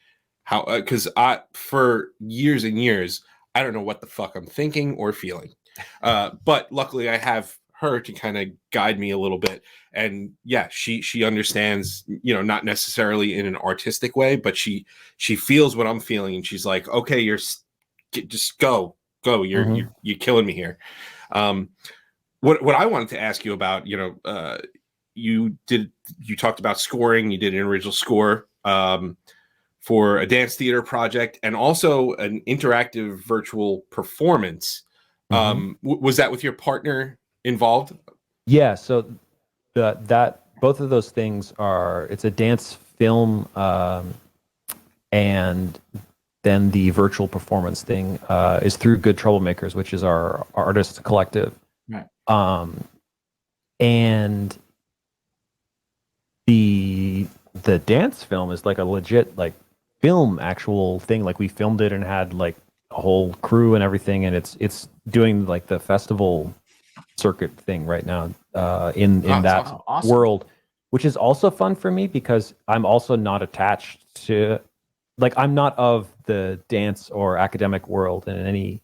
how, because for years and years I don't know what the fuck I'm thinking or feeling, but luckily I have her to kind of guide me a little bit. And yeah, she understands, you know, not necessarily in an artistic way, but she feels what I'm feeling, and she's like, okay, just go, you're killing me here. What I wanted to ask you about, you know, you talked about scoring, you did an original score for a dance theater project, and also an interactive virtual performance. Was that with your partner involved? Yeah, so that both of those things it's a dance film, and then the virtual performance thing is through Good Troublemakers, which is our artist collective. Right. And the dance film is like a legit like film actual thing. Like we filmed it and had like a whole crew and everything, and it's doing like the festival circuit thing right now in that awesome. world, which is also fun for me because I'm also not attached to, like, I'm not of the dance or academic world in any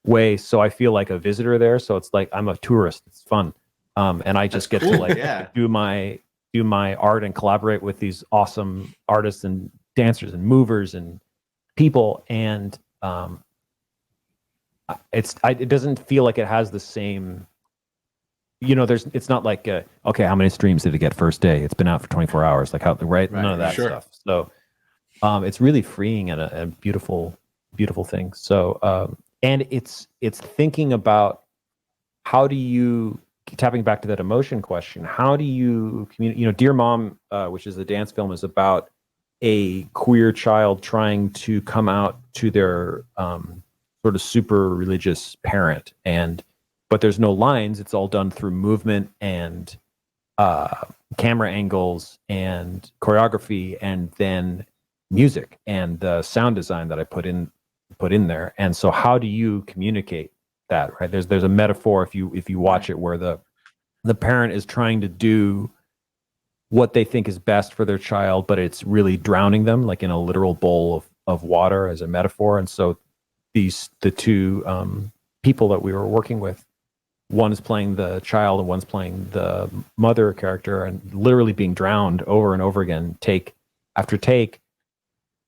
way, so I feel like a visitor there. So it's like I'm a tourist. It's fun, and I just get to like do my art and collaborate with these awesome artists and dancers and movers and people, and it doesn't feel like it has the same, you know, it's not like okay, how many streams did it get first day? It's been out for 24 hours. Like how none of that stuff. So it's really freeing and a beautiful thing. So and it's thinking about how do you, tapping back to that emotion question, how do you communicate? You know, Dear Mom, which is a dance film, is about a queer child trying to come out to their sort of super religious parent, but there's no lines. It's all done through movement and camera angles and choreography, and then music and the sound design that I put in there. And so how do you communicate that, right? There's a metaphor if you watch it where the parent is trying to do what they think is best for their child, but it's really drowning them, like in a literal bowl of water as a metaphor. And so the two people that we were working with, one is playing the child and one's playing the mother character, and literally being drowned over and over again, take after take.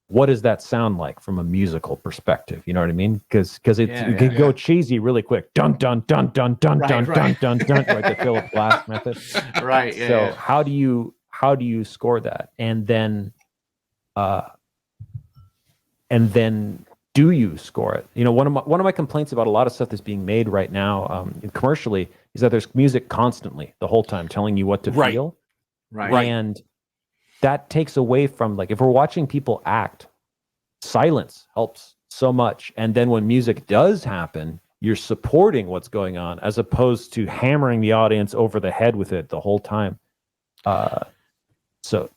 What does that sound like from a musical perspective? You know what I mean? Because it can go cheesy really quick. Dun dun dun dun dun dun dun dun dun, like the Philip Glass method. Right. Yeah. So how do you score that? And then do you score it? You know, one of my complaints about a lot of stuff that's being made right now commercially is that there's music constantly the whole time telling you what to feel. Right. And that takes away from, like, if we're watching people act, silence helps so much. And then when music does happen, you're supporting what's going on as opposed to hammering the audience over the head with it the whole time. So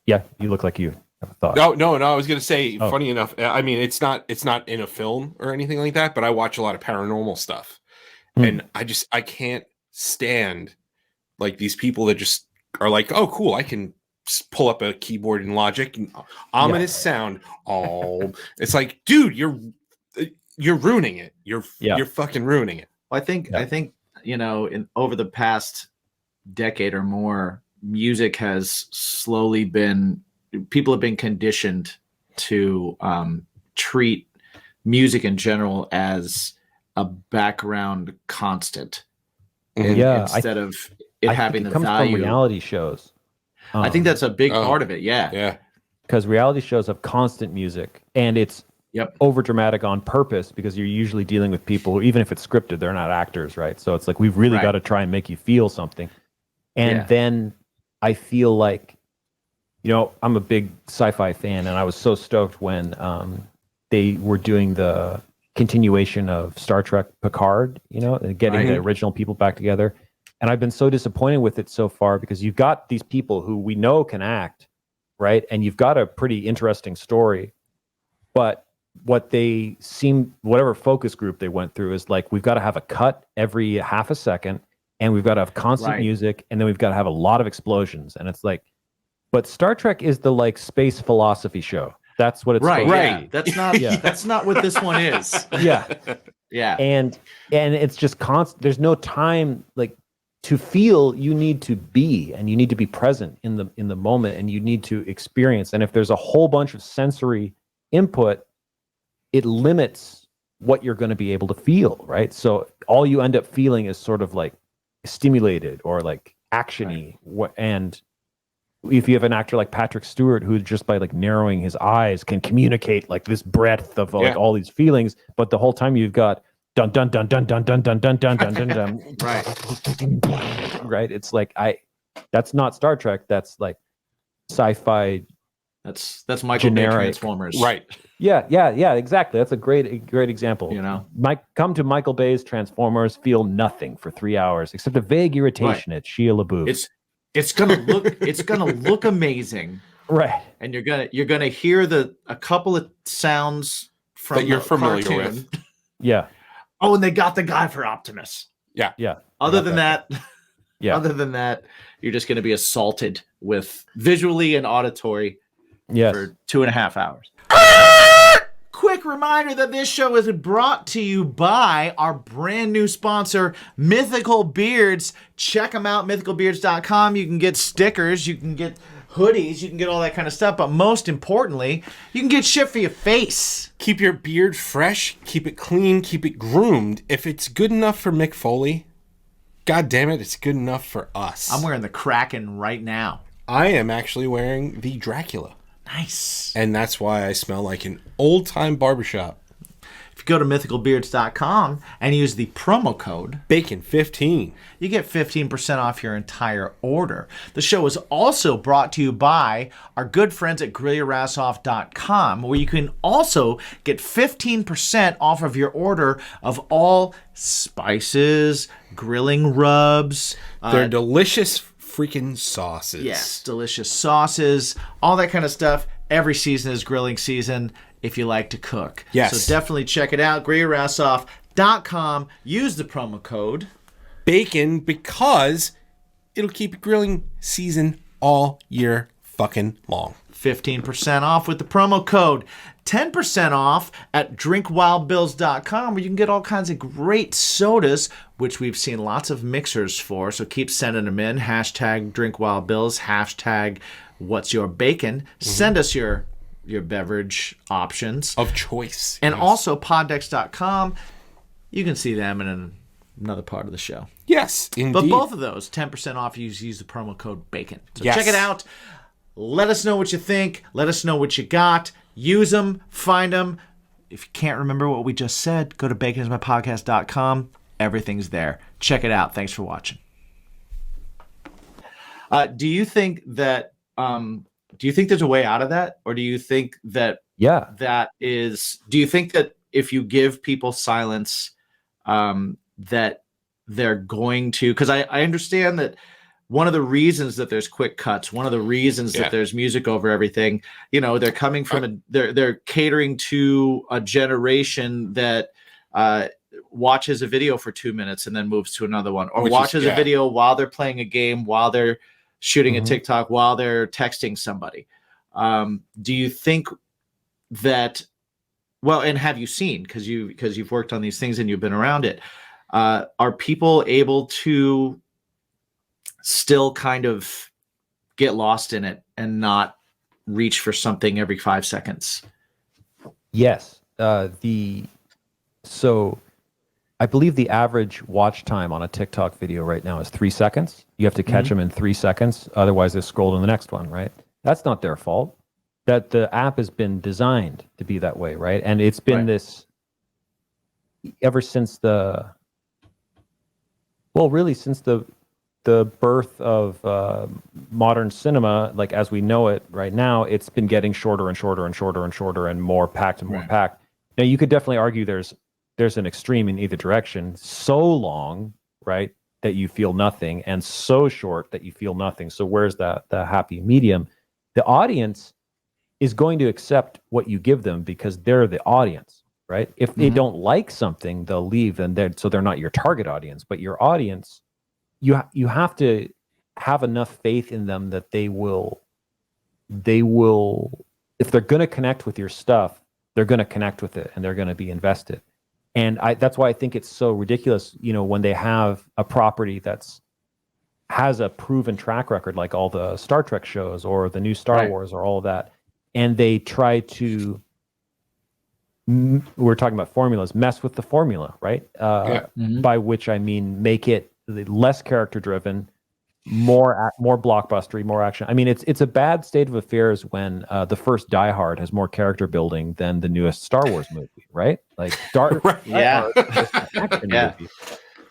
you look like you have a thought. No. I was gonna say, Oh. funny enough. I mean, it's not in a film or anything like that. But I watch a lot of paranormal stuff, and I can't stand like these people that just are like, oh, cool, I can pull up a keyboard in Logic and ominous sound. Oh, it's like, dude, you're ruining it. You're fucking ruining it. Well, I think over the past decade or more, music has slowly people have been conditioned to treat music in general as a background constant. Instead of it having the comes value. from reality shows. I think that's a big part of it. Yeah. Yeah. Because reality shows have constant music, and it's over dramatic on purpose because you're usually dealing with people who, even if it's scripted, they're not actors, right? So it's like we've really got to try and make you feel something. And then I feel like, I'm a big sci-fi fan, and I was so stoked when they were doing the continuation of Star Trek Picard, getting the original people back together. And I've been so disappointed with it so far because you've got these people who we know can act, right? And you've got a pretty interesting story, but whatever focus group they went through is like, we've got to have a cut every half a second, and we've got to have constant music, and then we've got to have a lot of explosions. And it's like, but Star Trek is the like space philosophy show. That's what it's supposed to be. That's not that's not what this one is. Yeah. And it's just constant. There's no time like to feel. You need to be, and you need to be present in the moment, and you need to experience. And if there's a whole bunch of sensory input, it limits what you're going to be able to feel, right? So all you end up feeling is sort of like stimulated or like actiony. And if you have an actor like Patrick Stewart, who just by like narrowing his eyes can communicate like this breadth of like all these feelings, but the whole time you've got dun dun dun dun dun dun dun dun dun dun dun dun. Right. It's like that's not Star Trek. That's like sci-fi. That's Michael Bay Transformers. Right. Yeah, exactly. That's a great example. Come to Michael Bay's Transformers, feel nothing for 3 hours except a vague irritation at Shia LaBeouf. It's gonna look amazing, right? And you're gonna hear a couple of sounds from that you're familiar cartoon. with. Yeah. Oh, and they got the guy for Optimus. Yeah. Other than that, you're just gonna be assaulted with visually and auditory for 2.5 hours. Quick reminder that this show is brought to you by our brand new sponsor, Mythical Beards. Check them out, mythicalbeards.com. You can get stickers, you can get hoodies, you can get all that kind of stuff, but most importantly, you can get shit for your face. Keep your beard fresh, keep it clean, keep it groomed. If it's good enough for Mick Foley, god damn it, it's good enough for us. I'm wearing the Kraken right now. I am actually wearing the Dracula. Nice. And that's why I smell like an old-time barbershop. If you go to mythicalbeards.com and use the promo code BACON15, you get 15% off your entire order. The show is also brought to you by our good friends at GrillYourAssOff.com, where you can also get 15% off of your order of all spices, grilling rubs. They're delicious freaking sauces. Yes, delicious sauces, all that kind of stuff. Every season is grilling season if you like to cook. Yes. So definitely check it out. GrillYourAssOff.com. Use the promo code BACON because it'll keep grilling season all year fucking long. 15% off with the promo code. 10% off at drinkwildbills.com, where you can get all kinds of great sodas, which we've seen lots of mixers for. So keep sending them in. Hashtag drinkwildbills. Hashtag what's your bacon. Send us your beverage options Of choice. and also poddex.com. You can see them in another part of the show. Yes, indeed. But both of those, 10% off, use the promo code BACON. So Yes. check it out. Let us know what you think. Let us know what you got. Use them. Find them. If you can't remember what we just said, go to baconismypodcast.com. Everything's there. Check it out. Thanks for watching. Do you think that there's a way out of that? Or do you think that do you think that if you give people silence, that they're going to, because I understand that one of the reasons that there's quick cuts, one of the reasons Yeah. that there's music over everything, you know, they're coming from they're catering to a generation that watches a video for 2 minutes and then moves to another one, or watches a video while they're playing a game, while they're shooting a TikTok, while they're texting somebody. Do you think that, well, and have you seen, because you've worked on these things and you've been around it, are people able to still kind of get lost in it and not reach for something every 5 seconds? Yes. So I believe the average watch time on a TikTok video right now is 3 seconds. You have to catch them in 3 seconds. Otherwise, they scroll to the next one, right? That's not their fault. That the app has been designed to be that way, right? And it's been this ever since since the birth of modern cinema, like as we know it right now, it's been getting shorter and shorter and shorter and shorter and more packed and more packed. Now, you could definitely argue there's an extreme in either direction. So long, right, that you feel nothing, and so short that you feel nothing. So where's the happy medium? The audience is going to accept what you give them because they're the audience, right? If they don't like something, they'll leave, and they're not your target audience. But your audience, you have to have enough faith in them that they will, if they're going to connect with your stuff, they're going to connect with it and they're going to be invested. And that's why I think it's so ridiculous, you know, when they have a property has a proven track record, like all the Star Trek shows or the new Star Wars or all of that, and they try to, we're talking about formulas, mess with the formula, right? By which I mean make it less character driven, more blockbustery, more action. I mean, it's a bad state of affairs when the first Die Hard has more character building than the newest Star Wars movie, right? Like Die Hard is an action movie.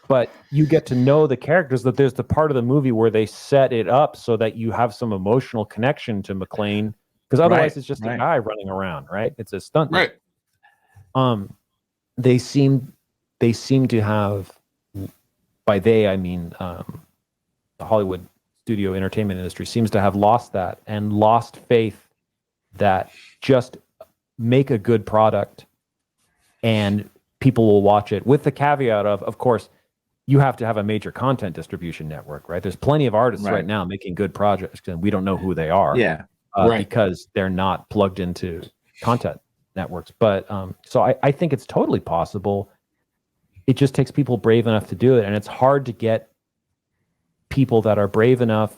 But you get to know the characters, that there's the part of the movie where they set it up so that you have some emotional connection to McClane, because otherwise it's just a guy running around, right? It's a stunt. Right. They seem to have, by they I mean the Hollywood studio entertainment industry seems to have lost that and lost faith that just make a good product and people will watch it, with the caveat of course, you have to have a major content distribution network, right? There's plenty of artists right now making good projects and we don't know who they are. Because they're not plugged into content networks. But so I think it's totally possible. It just takes people brave enough to do it. And it's hard to get people that are brave enough,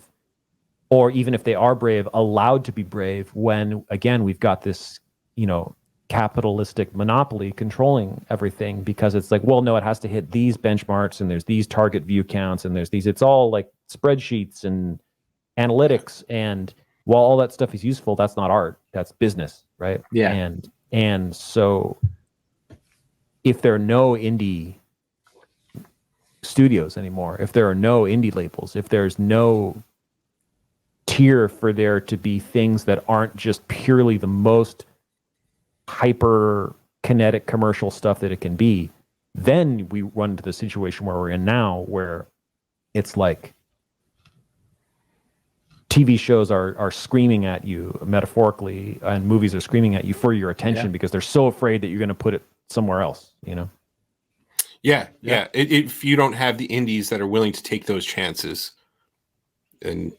or even if they are brave, allowed to be brave when, again, we've got this, you know, capitalistic monopoly controlling everything, because it's like, well, no, it has to hit these benchmarks and there's these target view counts and there's these, it's all like spreadsheets and analytics. And while all that stuff is useful, that's not art, that's business, right? And so if there are no indie studios anymore, if there are no indie labels, if there's no tier for there to be things that aren't just purely the most hyper kinetic commercial stuff that it can be, then we run into the situation where we're in now, where it's like TV shows are screaming at you metaphorically, and movies are screaming at you for your attention because they're so afraid that you're going to put it somewhere else, you know? If you don't have the indies that are willing to take those chances, and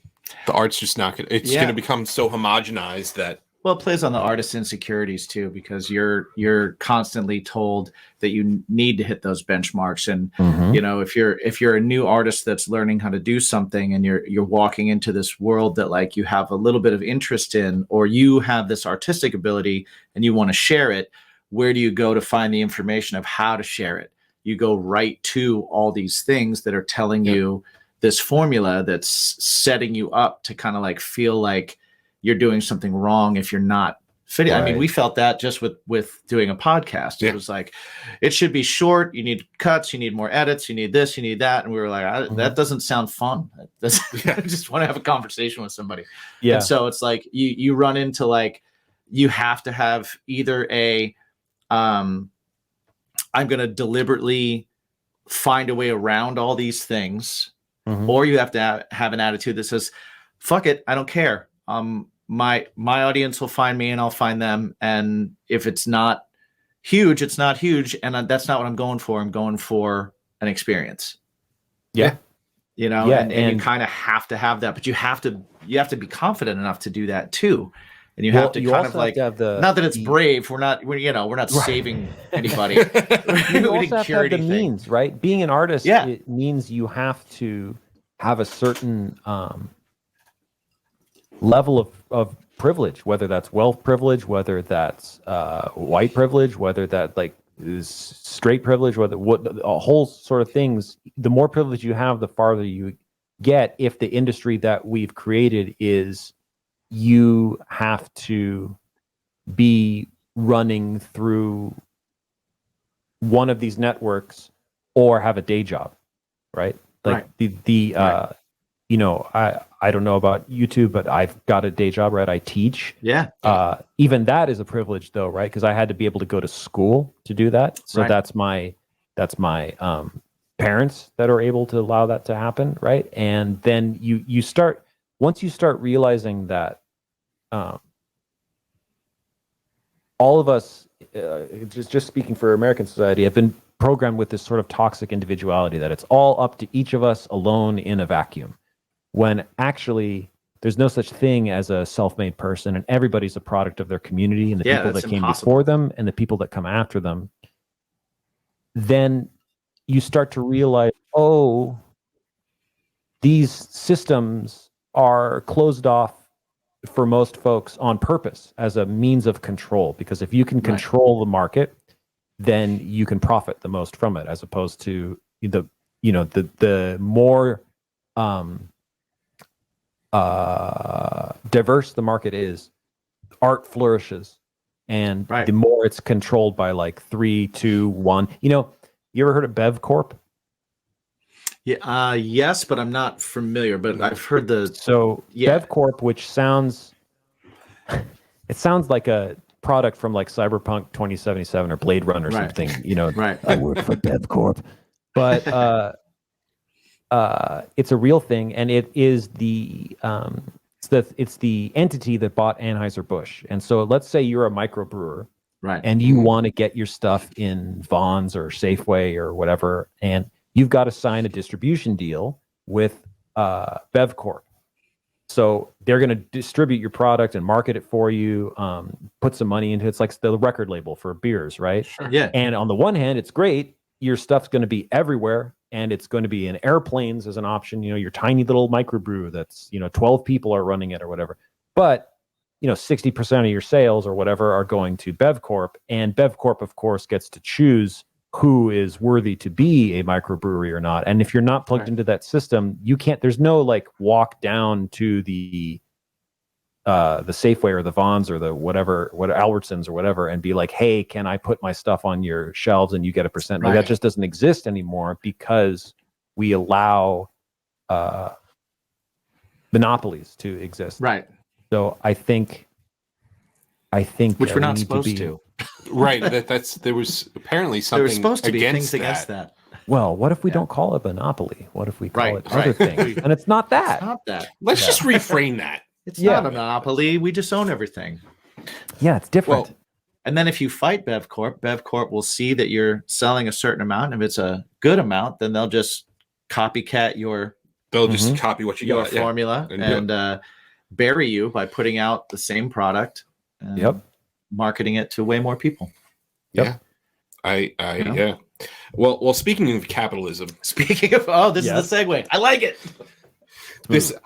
the art's just not going to, it's going to become so homogenized that. Well, it plays on the artist's insecurities too, because you're constantly told that you need to hit those benchmarks. And you know, if you're a new artist that's learning how to do something, and you're walking into this world that like you have a little bit of interest in, or you have this artistic ability and you want to share it, where do you go to find the information of how to share it? You go right to all these things that are telling you this formula that's setting you up to kind of like feel like you're doing something wrong if you're not fitting. I mean, we felt that just with doing a podcast. It was like, it should be short. You need cuts. You need more edits. You need this. You need that. And we were like, that doesn't sound fun. I just want to have a conversation with somebody. Yeah. And so it's like you run into like, you have to have either I'm going to deliberately find a way around all these things or you have to have an attitude that says, "Fuck it, I don't care. My audience will find me, and I'll find them. And if it's not huge, it's not huge, and that's not what I'm going for. I'm going for an experience." Yeah. You know, Yeah, and you kind of have to have that, but you have to be confident enough to do that too. And you have to kind of like, not that it's brave. We're not saving anybody. You also have to have the means, right? Being an artist, it means you have to have a certain level of privilege, whether that's wealth privilege, whether that's white privilege, whether that like is straight privilege, whether a whole sort of things. The more privilege you have, the farther you get. If the industry that we've created is, you have to be running through one of these networks or have a day job, right? Like right. You know, I don't know about YouTube, but I've got a day job, right? I teach. Yeah. Even that is a privilege though, right? Because I had to be able to go to school to do that. So that's my parents that are able to allow that to happen, right? And then you start, once you start realizing that all of us, just speaking for American society, have been programmed with this sort of toxic individuality that it's all up to each of us alone in a vacuum, when actually there's no such thing as a self-made person, and everybody's a product of their community and the people that came before them and the people that come after them. Then you start to realize, oh, these systems are closed off for most folks on purpose as a means of control, because if you can control the market, then you can profit the most from it, as opposed to the more diverse the market is, art flourishes, and the more it's controlled by like 3, 2, 1. You know, you ever heard of Bev Corp? Yeah, yes, but I'm not familiar. But I've heard Bev Corp, which sounds like a product from like Cyberpunk 2077 or Blade Runner or something. You know, I work for Bev Corp, but it's a real thing, and it is it's the entity that bought Anheuser-Busch. And so let's say you're a microbrewer, and you want to get your stuff in Vons or Safeway or whatever, and you've got to sign a distribution deal with Bev Corp. So they're going to distribute your product and market it for you, put some money into it. It's like the record label for beers, right? Sure. Yeah. And on the one hand, it's great. Your stuff's going to be everywhere, and it's going to be in airplanes as an option. You know, your tiny little microbrew that's, 12 people are running it or whatever. But 60% of your sales or whatever are going to Bev Corp, and Bev Corp, of course, gets to choose who is worthy to be a microbrewery or not. And if you're not plugged into that system, you can't. There's no like walk down to the Safeway or the Vons or the whatever Albertsons or whatever and be like, hey, can I put my stuff on your shelves and you get a percent? Like, that just doesn't exist anymore, because we allow monopolies to exist. Right. So I think which we're not supposed to. Right. There was apparently something. There was supposed to be against things against that. Well, what if we don't call it monopoly? What if we call it other things? And it's not that. It's not that. Let's just reframe that. It's not a monopoly. We just own everything. Yeah, it's different. Well, and then if you fight Bev Corp will see that you're selling a certain amount. And if it's a good amount, then they'll just copycat They'll just copy what you your got, formula and bury you by putting out the same product. And marketing it to way more people. Yep. Yeah. Well, speaking of capitalism. Speaking of, this is the segue. I like it.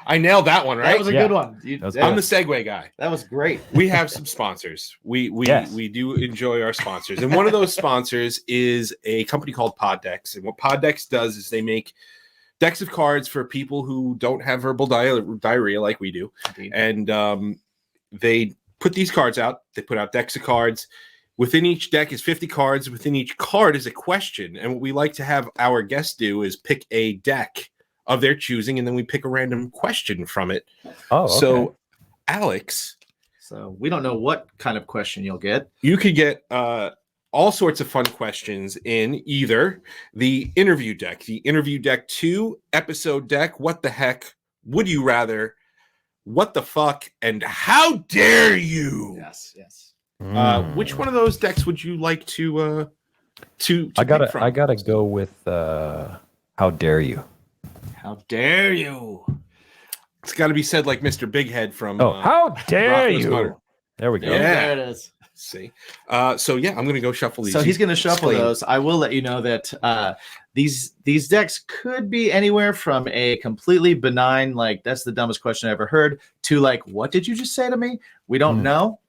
I nailed that one, right? That was a good one. I'm the segue guy. That was great. We have some sponsors. We do enjoy our sponsors. And one of those sponsors is a company called Poddex. And what Poddex does is they make decks of cards for people who don't have verbal diarrhea like we do. Indeed. And they put these cards out. They put out decks of cards. Within each deck is 50 cards. Within each card is a question. And what we like to have our guests do is pick a deck of their choosing, and then we pick a random question from it. Oh, okay. So, Alex. So we don't know what kind of question you'll get. You could get all sorts of fun questions in either the interview deck, the interview deck 2 episode deck, what the heck, would you rather, what the fuck, and how dare you? Yes. Which one of those decks would you like to I pick from? gotta go with how dare you. How dare you? It's got to be said like Mr. Bighead from How dare Rocco's you? Modern. There we go. Yeah. There it is. See, so yeah, I'm gonna go shuffle these. So he's going to shuffle Explain. those. I will let you know that these decks could be anywhere from a completely benign, like that's the dumbest question I ever heard, to like, what did you just say to me? We don't know.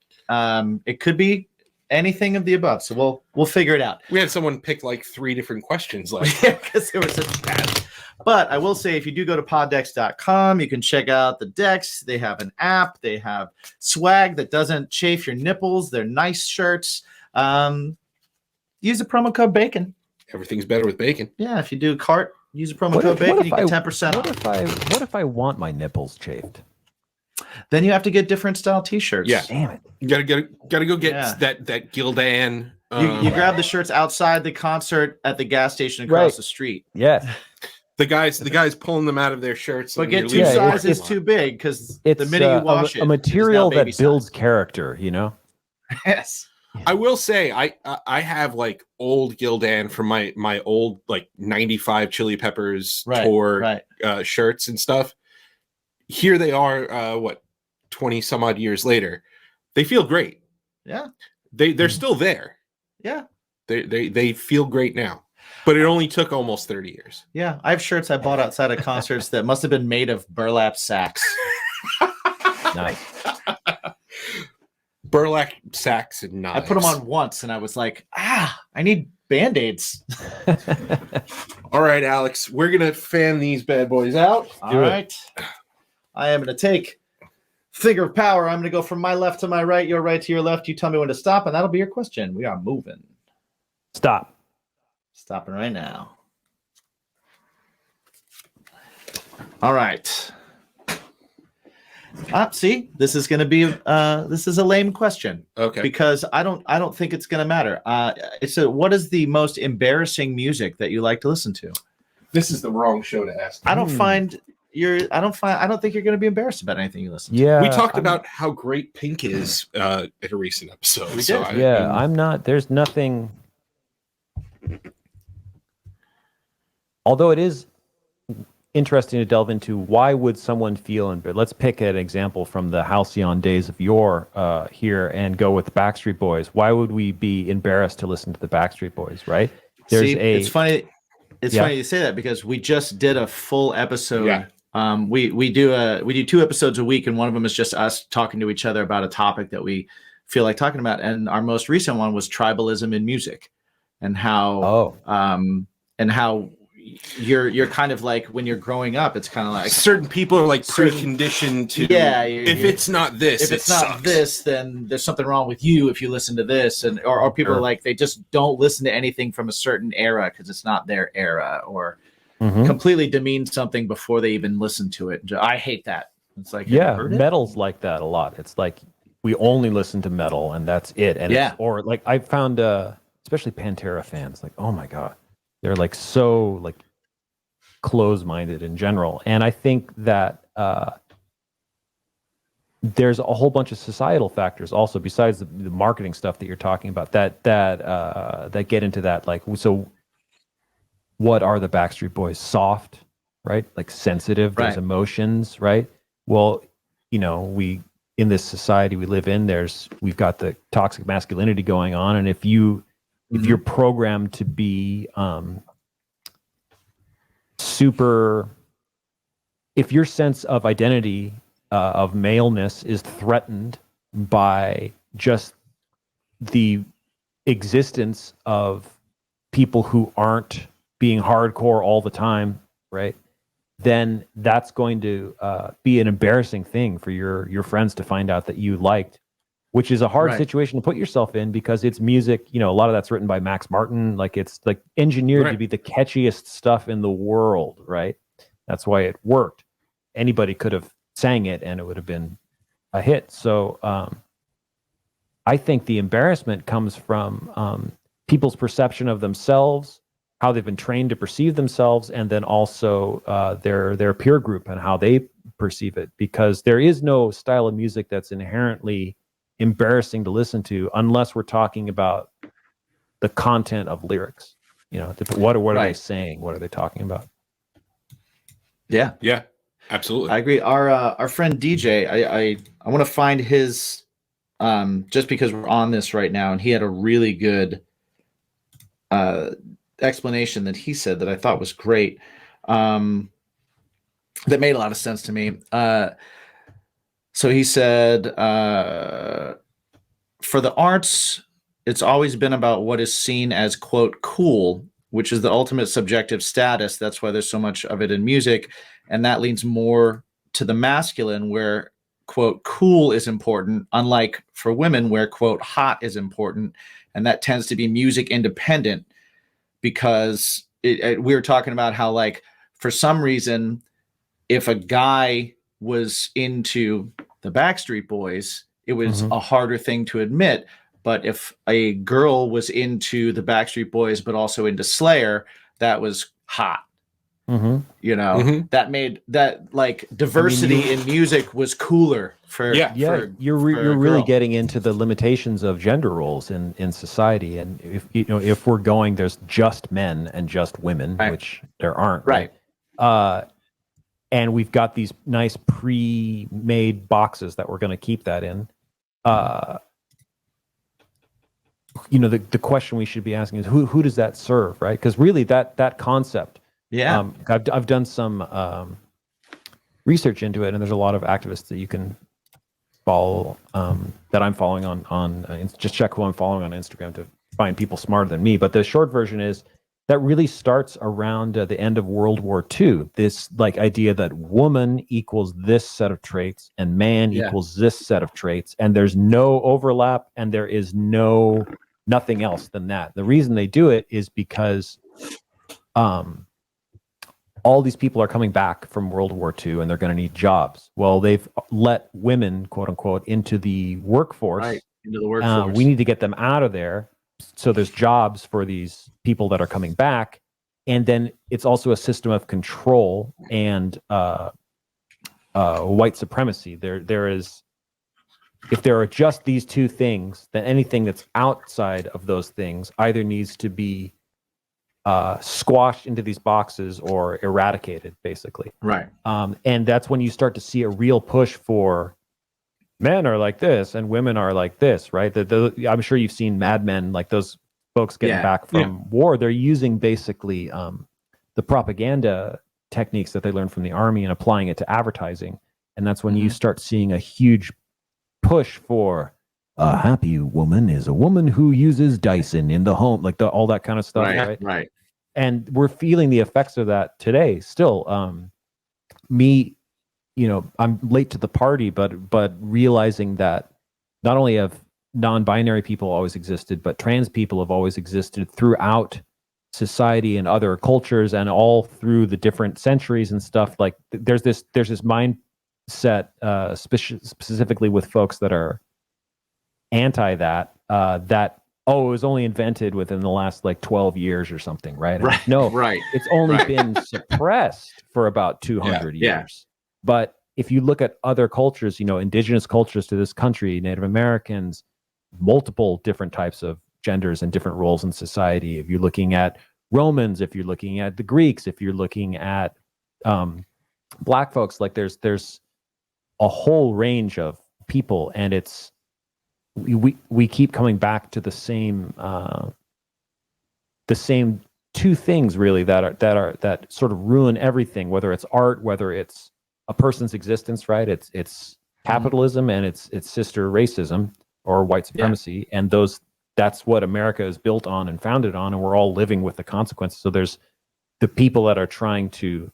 It could be anything of the above. So we'll figure it out. We had someone pick like 3 different questions, like Because there was such bad. But I will say, if you do go to poddex.com, you can check out the decks. They have an app. They have swag that doesn't chafe your nipples. They're nice shirts. Use the promo code BACON. everything's better with bacon. Yeah, if you do cart, use the promo code BACON, you get 10% off. What if I want my nipples chafed? Then you have to get different style T-shirts. Yeah. Damn it. You gotta go get Yeah. that Gildan. You grab the shirts outside the concert at the gas station across Right. the street. Yes. the guys pulling them out of their shirts. But and get you're two losing it's- sizes what too big because It's the minute you wash it, a it is material now baby that builds size. character, you know? Yes. I will say I have like old Gildan from my old like 95 Chili Peppers tour shirts and stuff. Here they are 20 some odd years later. They feel great. Yeah. They're still there. Yeah. They feel great now. But it only took almost 30 years. Yeah. I have shirts I bought outside of concerts that must have been made of burlap sacks. Nice. Burlap sacks and knives. I put them on once and I was like, I need Band-Aids. All right, Alex, we're gonna fan these bad boys out. All right. I am going to take Figure of Power. I'm going to go from my left to my right, your right to your left. You tell me when to stop, and that'll be your question. We are moving. Stop. Stopping right now. All right. See, this is going to be this is a lame question. Okay. Because I don't think it's going to matter. What is the most embarrassing music that you like to listen to? This is the wrong show to ask. I don't think you're going to be embarrassed about anything you listen to. Yeah. We talked about how great Pink is at a recent episode. We so did. I'm not. There's nothing. Although it is interesting to delve into why would someone feel embarrassed. Let's pick an example from the halcyon days of yore here and go with the Backstreet Boys. Why would we be embarrassed to listen to the Backstreet Boys, right? It's funny. It's funny you say that because we just did a full episode. Yeah. We do 2 episodes a week, and one of them is just us talking to each other about a topic that we feel like talking about. And our most recent one was tribalism in music, and how you're kind of like when you're growing up, it's kind of like certain people are like preconditioned to. Yeah, if it's not this, if it's not this, then there's something wrong with you if you listen to this, and or people are like they just don't listen to anything from a certain era because it's not their era, or completely demean something before they even listen to it. I hate that. It's like metal's like that a lot. It's like we only listen to metal and that's it. And or like I found especially Pantera fans, like, oh my God, they're like so like close-minded in general. And I think that there's a whole bunch of societal factors also besides the marketing stuff that you're talking about that get into that. Like, so what are the Backstreet Boys? Soft, right? Like sensitive, there's emotions, right? Well, we in this society we live in, we've got the toxic masculinity going on, and if you're programmed to be if your sense of identity of maleness is threatened by just the existence of people who aren't being hardcore all the time, right? Then that's going to be an embarrassing thing for your friends to find out that you liked, which is a hard situation to put yourself in because it's music. A lot of that's written by Max Martin. Like it's like engineered to be the catchiest stuff in the world, right? That's why it worked. Anybody could have sang it and it would have been a hit. So I think the embarrassment comes from people's perception of themselves, how they've been trained to perceive themselves, and then also their peer group and how they perceive it. Because there is no style of music that's inherently embarrassing to listen to unless we're talking about the content of lyrics. You know, what are they saying? What are they talking about? Yeah, Yeah, absolutely. I agree. Our friend DJ, I want to find his, just because we're on this right now, and he had a really good explanation that he said that I thought was great, that made a lot of sense to me. So he said, for the arts, it's always been about what is seen as, quote, cool, which is the ultimate subjective status. That's why there's so much of it in music. And that leans more to the masculine, where, quote, cool is important, unlike for women, where, quote, hot is important. And that tends to be music independent, because we were talking about how, like, for some reason, if a guy was into the Backstreet Boys, it was a harder thing to admit. But if a girl was into the Backstreet Boys, but also into Slayer, that was hot. You know, that made that, like, diversity in music was cooler for. You're really getting into the limitations of gender roles in society. And if we're going, there's just men and just women, which there aren't. Right. And we've got these nice pre-made boxes that we're going to keep that in. The question we should be asking is who does that serve, right? Because really that concept. Yeah. I've done some research into it, and there's a lot of activists that you can follow, that I'm following on just check who I'm following on Instagram to find people smarter than me. But the short version is that really starts around the end of World War II. This, like, idea that woman equals this set of traits and man equals this set of traits, and there's no overlap, and there is nothing else than that. The reason they do it is because all these people are coming back from World War II, and they're going to need jobs. Well, they've let women, quote unquote, into the workforce. Right, into the workforce. We need to get them out of there. So there's jobs for these people that are coming back. And then it's also a system of control and white supremacy. There is, if there are just these two things, then anything that's outside of those things either needs to be squashed into these boxes or eradicated, basically. Right. And that's when you start to see a real push for men are like this and women are like this, right? I'm sure you've seen Mad Men, like those folks getting back from war. They're using basically the propaganda techniques that they learned from the army and applying it to advertising. And that's when you start seeing a huge push for a happy woman is a woman who uses Dyson in the home, like all that kind of stuff, right? Right. And we're feeling the effects of that today still. I'm late to the party, but realizing that not only have non-binary people always existed, but trans people have always existed throughout society and other cultures and all through the different centuries and stuff. Like there's this mindset, specifically with folks that are anti that, it was only invented within the last 12 years or something, right? Right. No, right. It's only been suppressed for about 200 years. Yeah. But if you look at other cultures, indigenous cultures to this country, Native Americans, multiple different types of genders and different roles in society. If you're looking at Romans, if you're looking at the Greeks, if you're looking at Black folks, there's a whole range of people, and it's we keep coming back to the same two things really that sort of ruin everything, whether it's art, whether it's a person's existence, right? It's capitalism and it's sister racism or white supremacy, and that's what America is built on and founded on, and we're all living with the consequences. So there's the people that are trying to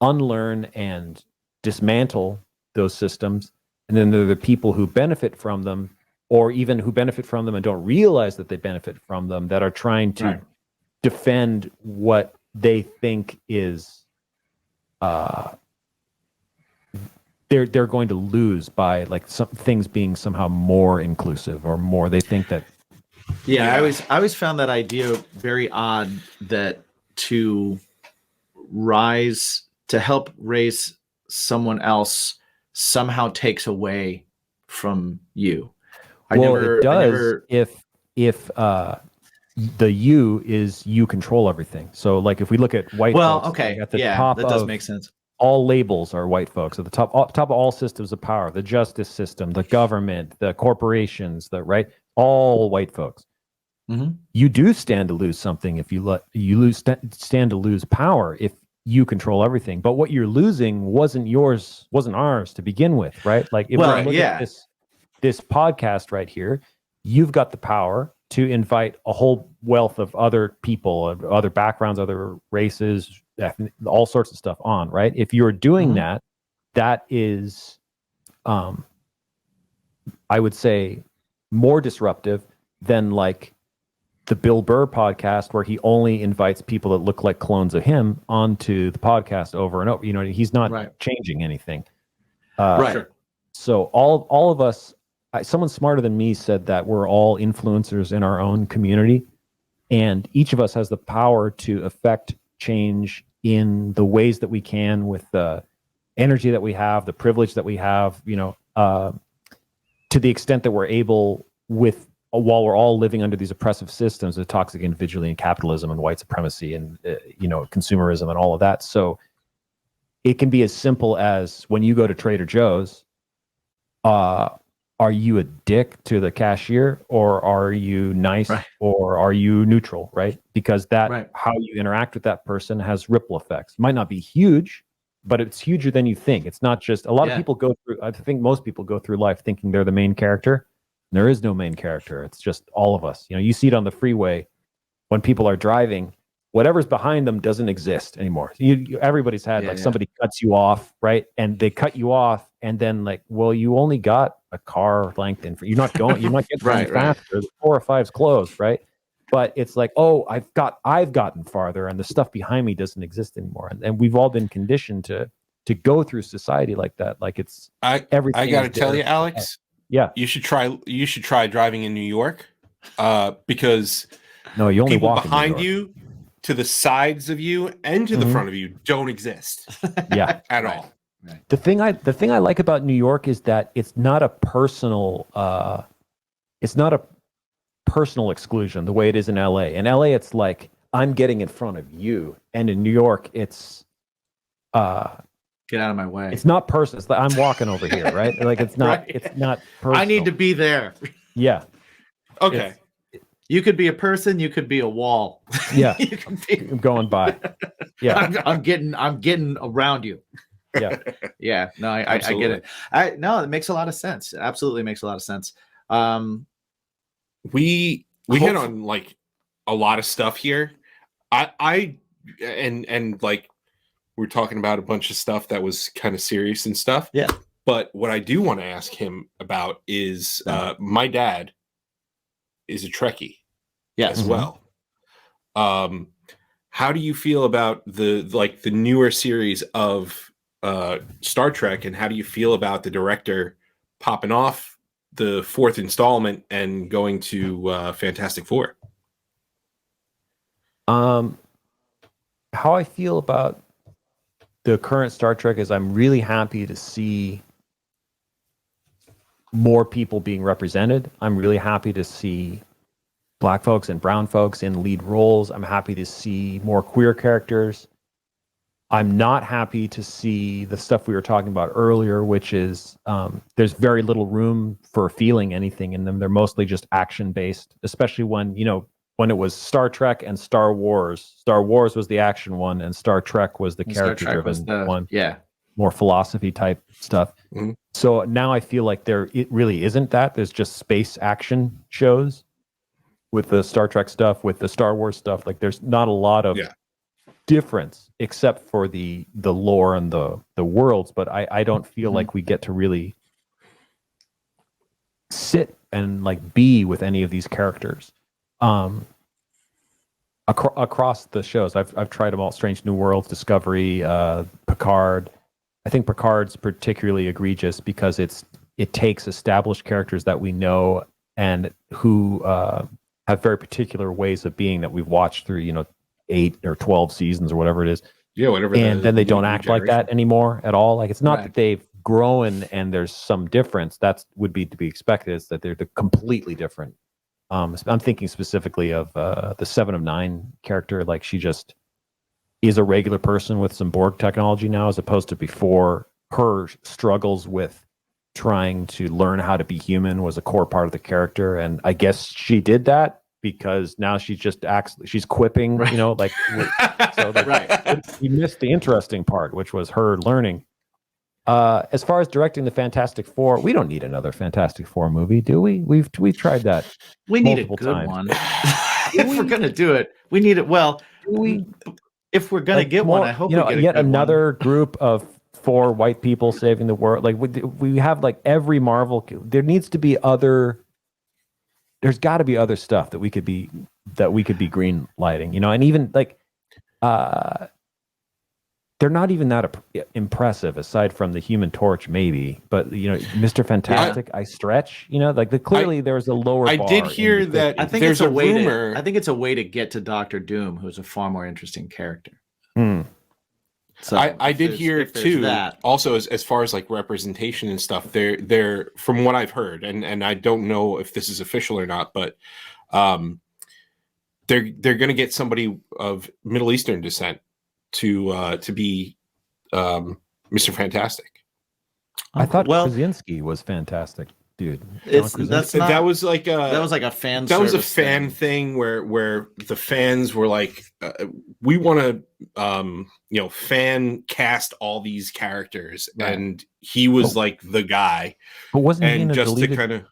unlearn and dismantle those systems, and then there are the people who benefit from them, or even who benefit from them and don't realize that they benefit from them, that are trying to defend what they think is they're going to lose by some things being somehow more inclusive or more. They think that Yeah, Yeah. I always found that idea very odd, that to help raise someone else somehow takes away from you. It does if the you is you control everything. So like if we look at white Well, folks, okay, at the yeah, top that does of make sense. all labels are white folks. At the top of all systems of power, the justice system, the government, the corporations, all white folks. Mhm. You do stand to lose something if stand to lose power if you control everything. But what you're losing wasn't yours, wasn't ours to begin with, right? Like if Well, we look yeah. at this podcast right here, you've got the power to invite a whole wealth of other people, of other backgrounds, other races, all sorts of stuff on, right? If you're doing Mhm. that, that is, I would say, more disruptive than like the Bill Burr podcast, where he only invites people that look like clones of him onto the podcast over and over. You know, he's not Right. changing anything. Right. Sure. So all of us, someone smarter than me said that we're all influencers in our own community, and each of us has the power to affect change in the ways that we can with the energy that we have, the privilege that we have, to the extent that we're able while we're all living under these oppressive systems of toxic individuality and capitalism and white supremacy and, consumerism and all of that. So it can be as simple as when you go to Trader Joe's, are you a dick to the cashier, or are you nice, Right. or are you neutral, right? Because Right. how you interact with that person has ripple effects. It might not be huge, but it's huger than you think. It's not just a lot of people I think most people go through life thinking they're the main character. There is no main character. It's just all of us. You see it on the freeway when people are driving. Whatever's behind them doesn't exist anymore. Everybody's had somebody cuts you off, right? And they cut you off, and then you only got a car length in. You're not getting Right, any faster. The 4 or 5's closed, right? But it's like, oh, I've gotten farther, and the stuff behind me doesn't exist anymore. And we've all been conditioned to go through society like that. Like it's everything. I got to tell you, Alex. Yeah, you should try driving in New York, because no, you only people walk behind you, to the sides of you, and to the front of you don't exist. Yeah, at all. Right. The thing I like about New York is that it's not a personal exclusion the way it is in LA. In LA, it's like I'm getting in front of you, and in New York, it's get out of my way. It's not personal. It's like I'm walking over here, right? Like it's not. Right. It's not personal. I need to be there. Yeah. Okay. You could be a person. You could be a wall. Yeah. You can be. I'm going by. Yeah. I'm getting around you. Yeah. Yeah. No, I get it. It makes a lot of sense. It absolutely makes a lot of sense. We hit on like a lot of stuff here. And like we're talking about a bunch of stuff that was kind of serious and stuff. Yeah. But what I do want to ask him about is my dad is a Trekkie as well. How do you feel about the newer series of Star Trek, and how do you feel about the director popping off the 4th installment and going to Fantastic Four? How I feel about the current Star Trek is I'm really happy to see more people being represented. I'm really happy to see Black folks and brown folks in lead roles. I'm happy to see more queer characters. I'm not happy to see the stuff we were talking about earlier, which is there's very little room for feeling anything in them. They're mostly just action-based, especially when it was Star Trek and Star Wars. Star Wars was the action one, and Star Trek was the character-driven one. Yeah. More philosophy-type stuff. Mm-hmm. So now I feel like it really isn't that. There's just space action shows with the Star Trek stuff, with the Star Wars stuff. Like there's not a lot of difference except for the lore and the worlds, but I don't feel like we get to really sit and like be with any of these characters across the shows. I've tried them all: Strange New Worlds, Discovery, Picard. I think Picard's particularly egregious because it takes established characters that we know and who have very particular ways of being that we've watched through, 8 or 12 seasons or whatever it is. Yeah, whatever. And then they don't new act like generation. that anymore at all. Like, it's not Right. that they've grown and there's some difference. That would be to be expected. It's that they're completely different. I'm thinking specifically of the 7 of 9 character. Like, she just is a regular person with some Borg technology now, as opposed to before. Her struggles with trying to learn how to be human was a core part of the character, and I guess she did that because now she just acts. She's quipping, Right. like so. Like, Right. you missed the interesting part, which was her learning. As far as directing the Fantastic Four, we don't need another Fantastic Four movie, do we? We've tried that. We need a multiple good times. one. If we're gonna do it, we need it. Well, Do we? if we're gonna Like, get one, I hope we get a yet good another group of 4 white people saving the world. Like, we have like every Marvel. There needs to be other. There's got to be other stuff that we could be green lighting, and even like, they're not even that impressive aside from the Human Torch, maybe. But Mr. Fantastic, I stretch. Clearly there's a lower. I bar did in hear the that 50s. I think there's it's a way rumor. I think it's a way to get to Doctor Doom, who's a far more interesting character. Hmm. So I if did there's- hear if there's too. that. Also, as far as like representation and stuff, they're from what I've heard, and I don't know if this is official or not, but they're going to get somebody of Middle Eastern descent to be Mr. Fantastic. I thought well, Krasinski was fantastic, dude. It's- John Krasinski. that's not- That was like that was like a fan. that was a service fan thing where the fans were like, we want to fan cast all these characters, Right. and he was like the guy, But wasn't he in and a just to deleted? kind of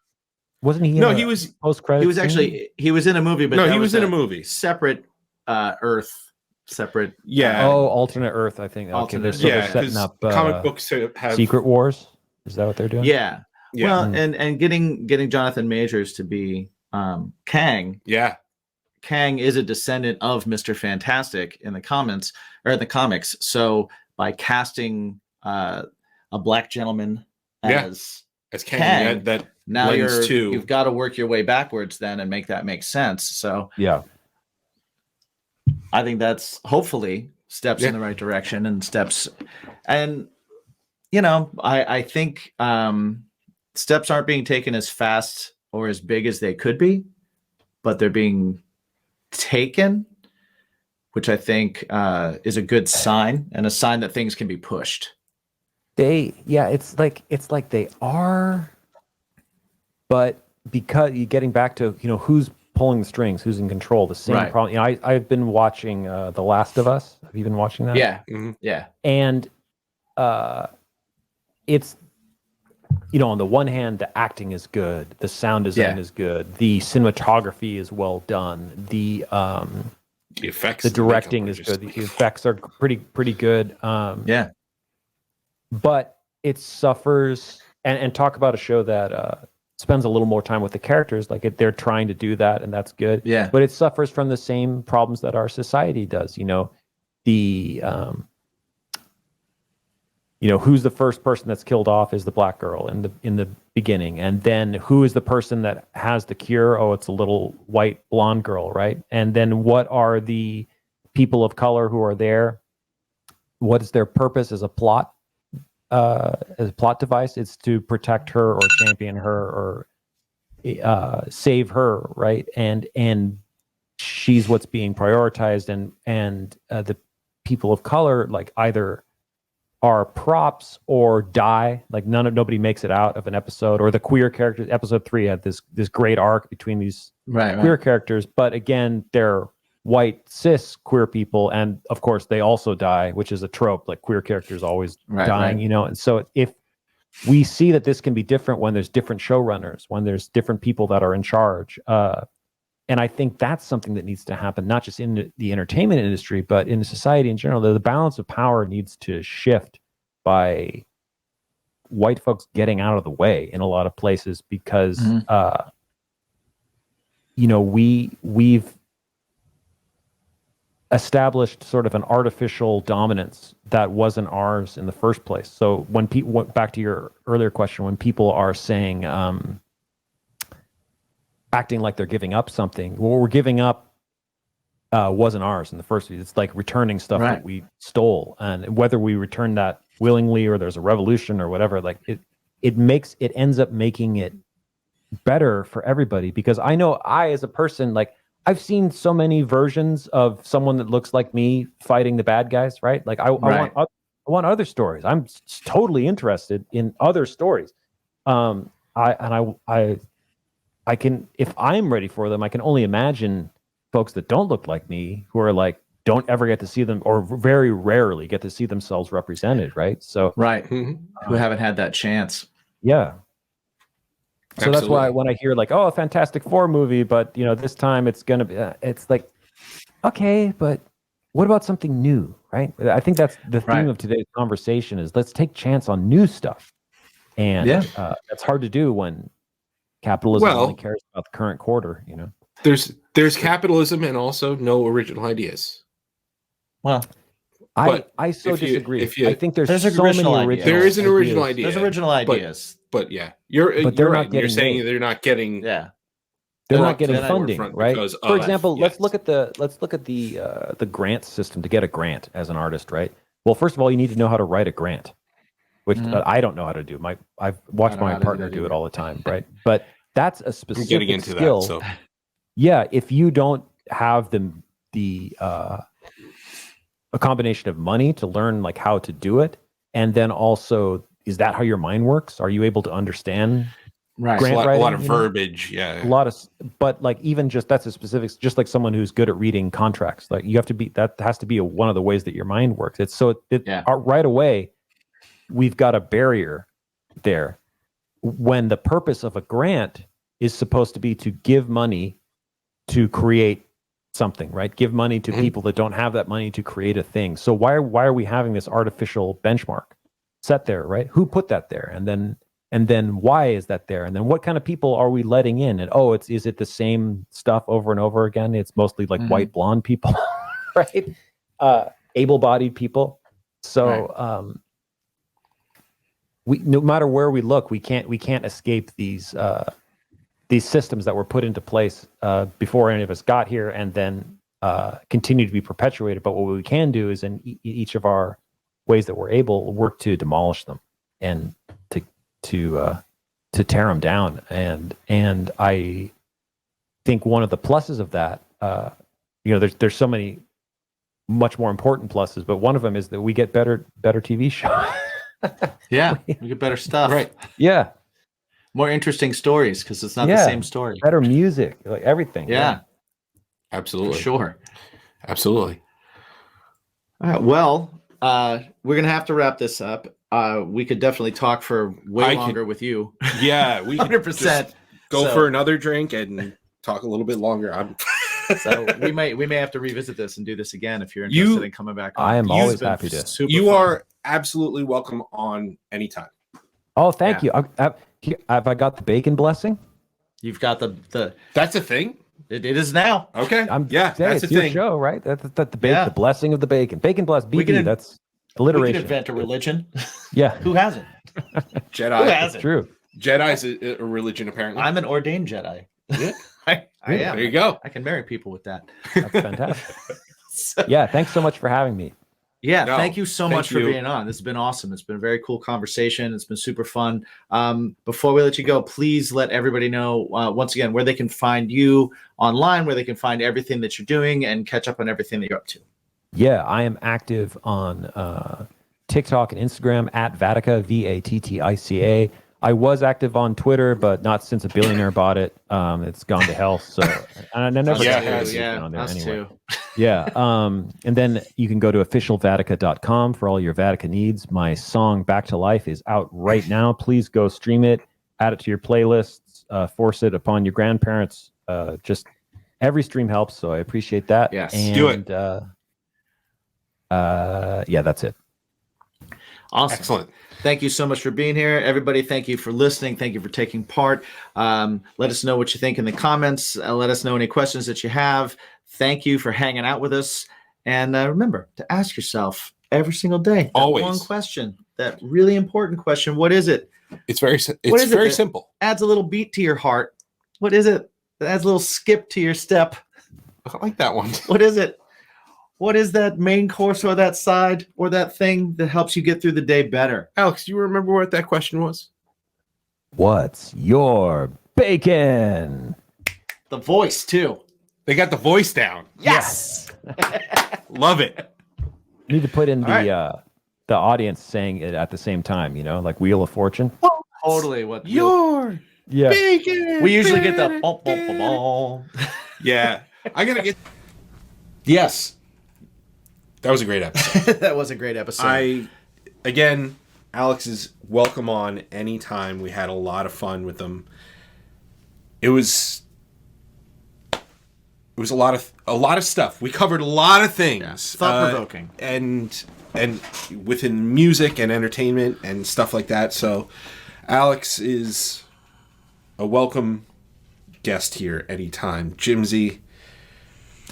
Wasn't he? no, in he a was post-credit. He was actually in a movie, but no, that he was in a a movie. separate Earth, separate. Yeah. Oh, alternate Earth. I think. Okay, Alternate- they're sort Yeah, of setting 'cause up comic books have Secret Wars. Is that what they're doing? Yeah. Yeah, Well, and getting Jonathan Majors to be Kang. yeah, Kang is a descendant of Mr. Fantastic in the comments or in the comics. So by casting a black gentleman Yeah. as as Kang, Kang, that now lends to you've got to work your way backwards then and make that make sense. So Yeah. I think that's hopefully steps Yeah. in the right direction and steps. And I think steps aren't being taken as fast or as big as they could be, but they're being taken, which I think is a good sign and a sign that things can be pushed. It's like they are, but because you're getting back to who's pulling the strings, who's in control. The same Right. problem. I've been watching The Last of Us. Have you been watching that? Yeah, Mhm. yeah, And it's on the one hand, the acting is good, the sound design Yeah. is good, the cinematography is well done, the effects, the and makeup directing are is just- good, the effects are pretty good. yeah. But it suffers, and talk about a show that spends a little more time with the characters. Like, they're trying to do that, and that's good. Yeah. But it suffers from the same problems that our society does. The who's the first person that's killed off is the black girl in the beginning, and then who is the person that has the cure? Oh, it's a little white blonde girl, right? And then what are the people of color who are there? What is their purpose as a plot device? It's to protect her or champion her or save her, right? And she's what's being prioritized, and the people of color like either are props or die. Like nobody makes it out of an episode. Or the queer characters. Episode 3 had this great arc between these Right. queer characters, but again, they're white cis queer people, and of course they also die, which is a trope. Like, queer characters always Right, dying, right. And so if we see that this can be different when there's different showrunners, when there's different people that are in charge, and I think that's something that needs to happen, not just in the entertainment industry, but in society in general. The balance of power needs to shift by white folks getting out of the way in a lot of places, because Mhm. we've established sort of an artificial dominance that wasn't ours in the first place. So when people, back to your earlier question, when people are saying, acting like they're giving up something. What we're giving up wasn't ours in the first place. It's like returning stuff that we stole, and whether we return that willingly or there's a revolution or whatever, like it ends up making it better for everybody. Because I know as a person, like I've seen so many versions of someone that looks like me fighting the bad guys, right? Like I want other stories. I'm totally interested in other stories. I can, if I'm ready for them, I can only imagine folks that don't look like me, who are like, don't ever get to see them, or very rarely get to see themselves represented, right? So who haven't had that chance. Yeah. So that's why when I hear like, oh, a Fantastic Four movie, but this time it's gonna be, it's like, okay, but what about something new, right? I think that's the theme of today's conversation is let's take chance on new stuff, and that's hard to do when capitalism only cares about the current quarter. There's capitalism and also no original ideas. Well, I disagree. I think there's so many original ideas. There is an original idea. There's original ideas. But yeah, you're right. You're saying they're not getting they're not getting funding, right? For example, let's look at the grant system to get a grant as an artist, right? Well, first of all, you need to know how to write a grant, which I don't know how to do. I've watched my partner do it all the time, right? But that's a specific skill. So. Yeah, if you don't have a combination of money to learn like how to do it, and then also, is that how your mind works? Are you able to understand grant writing? A lot of verbiage, a lot of, but like even just that's a specific, just like someone who's good at reading contracts, like you have to be, that has to be one of the ways that your mind works. It's so right away, we've got a barrier there when the purpose of a grant is supposed to be to give money to create something, right? Give money to people that don't have that money to create a thing. So why are we having this artificial benchmark set there, right? Who put that there? And then why is that there? And then what kind of people are we letting in? And is it the same stuff over and over again? It's mostly like white blonde people, right? Able-bodied people. So we, no matter where we look, we can't escape these systems that were put into place before any of us got here, and then continue to be perpetuated. But what we can do is, in each of our ways that we're able, work to demolish them and to tear them down. And I think one of the pluses of that, there's so many much more important pluses, but one of them is that we get better TV shows. We get better stuff. Right. Yeah. More interesting stories, because it's not the same story. Better music, like everything. Yeah. Absolutely. For sure. Absolutely. All right. Well, we're going to have to wrap this up. We could definitely talk for way longer with you. Yeah, we 100%. Go for another drink and talk a little bit longer. So we may have to revisit this and do this again if you're interested in coming back on. I am always happy to. You are absolutely welcome on anytime. Oh, thank you. Have I got the bacon blessing? You've got the. That's a thing. It is now. Okay. That's a your thing. Show, right? The blessing of the bacon. Bacon bless. BB. That's alliteration. We can invent a religion. Yeah. Who hasn't? Jedi. Who hasn't? True. Jedi's a religion, apparently. I'm an ordained Jedi. Yeah. I am. There you go. I can marry people with that. That's fantastic. Yeah. Thanks so much for having me. Yeah, thank you so much for being on. This has been awesome. It's been a very cool conversation. It's been super fun. Before we let you go, please let everybody know, once again, where they can find you online, where they can find everything that you're doing and catch up on everything that you're up to. Yeah, I am active on TikTok and Instagram at VATTICA, VATTICA. I was active on Twitter, but not since a billionaire bought it. It's gone to hell. So and I never on there anyway. Too. Yeah. And then you can go to officialvattica.com for all your Vattica needs. My song Back to Life is out right now. Please go stream it, add it to your playlists, force it upon your grandparents. Just every stream helps. So I appreciate that. Yes. And, do it. That's it. Awesome. Excellent. Thank you so much for being here. Everybody, thank you for listening. Thank you for taking part. Let us know what you think in the comments. Let us know any questions that you have. Thank you for hanging out with us. And remember to ask yourself every single day, always, one question, that really important question. What is it? It's very simple. Adds a little beat to your heart. What is it? It adds a little skip to your step. I like that one. What is it? What is that main course or that side or that thing that helps you get through the day better? Alex, do you remember what that question was? What's your bacon? The voice, too. They got the voice down. Yes. Love it. You need to put in All the audience saying it at the same time, you know, like Wheel of Fortune. Totally. What Your Yeah. bacon. we usually get the bum, bum, bum, bum. Yeah. I gotta get. Yes. That was a great episode. That was a great episode. Again, Alex is welcome on anytime. We had a lot of fun with them. It was a lot of stuff. We covered a lot of things. Thought-provoking. And within music and entertainment and stuff like that. So Alex is a welcome guest here anytime. Jimsy,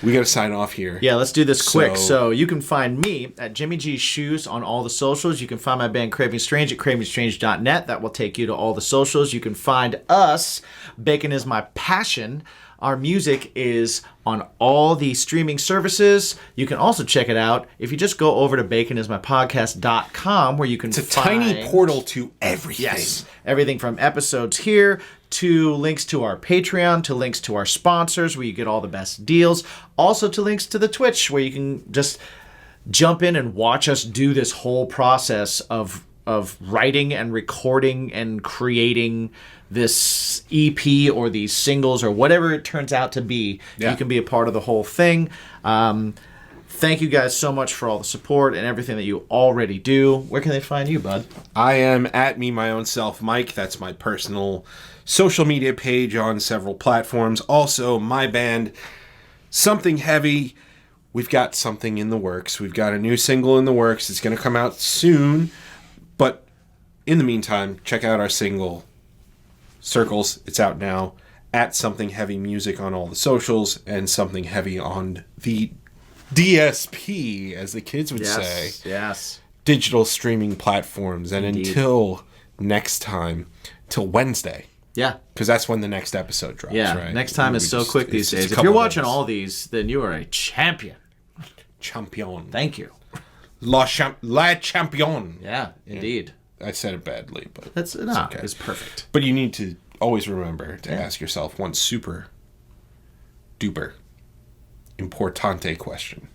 we got to sign off here. Yeah, let's do this quick. So- So you can find me at Jimmy G's Shoes on all the socials. You can find my band Craving Strange at cravingstrange.net. That will take you to all the socials. You can find us, Bacon is My Passion. Our music is on all the streaming services. You can also check it out if you just go over to baconismypodcast.com where you can It's a find tiny portal to everything. Yes. Everything from episodes here to links to our Patreon, to links to our sponsors where you get all the best deals, also to links to the Twitch where you can just jump in and watch us do this whole process of writing and recording and creating this EP or these singles or whatever it turns out to be. Yeah. You can be a part of the whole thing. Thank you guys so much for all the support and everything that you already do. Where can they find you, bud? I am at Me My Own Self Mike. That's my personal social media page on several platforms. Also, my band, Something Heavy. We've got something in the works. We've got a new single in the works. It's going to come out soon. But in the meantime, check out our single, Circles. It's out now. At Something Heavy Music on all the socials. And Something Heavy on the DSP, as the kids would say. Yes. Digital streaming platforms. And Indeed. until next time, till Wednesday, Yeah. because that's when the next episode drops, Yeah. right? Next time is We so just- quick these it's a days. If couple you're of watching days. all these, then you are a champion. Champion. Thank you. La champion. Yeah, indeed. I said it badly, but That's it's no, okay. it's perfect. But you need to always remember to ask yourself one super duper importante question.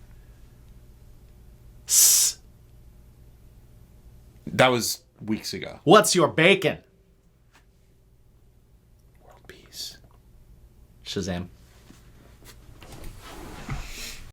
That was weeks ago. What's your bacon? World peace. Shazam.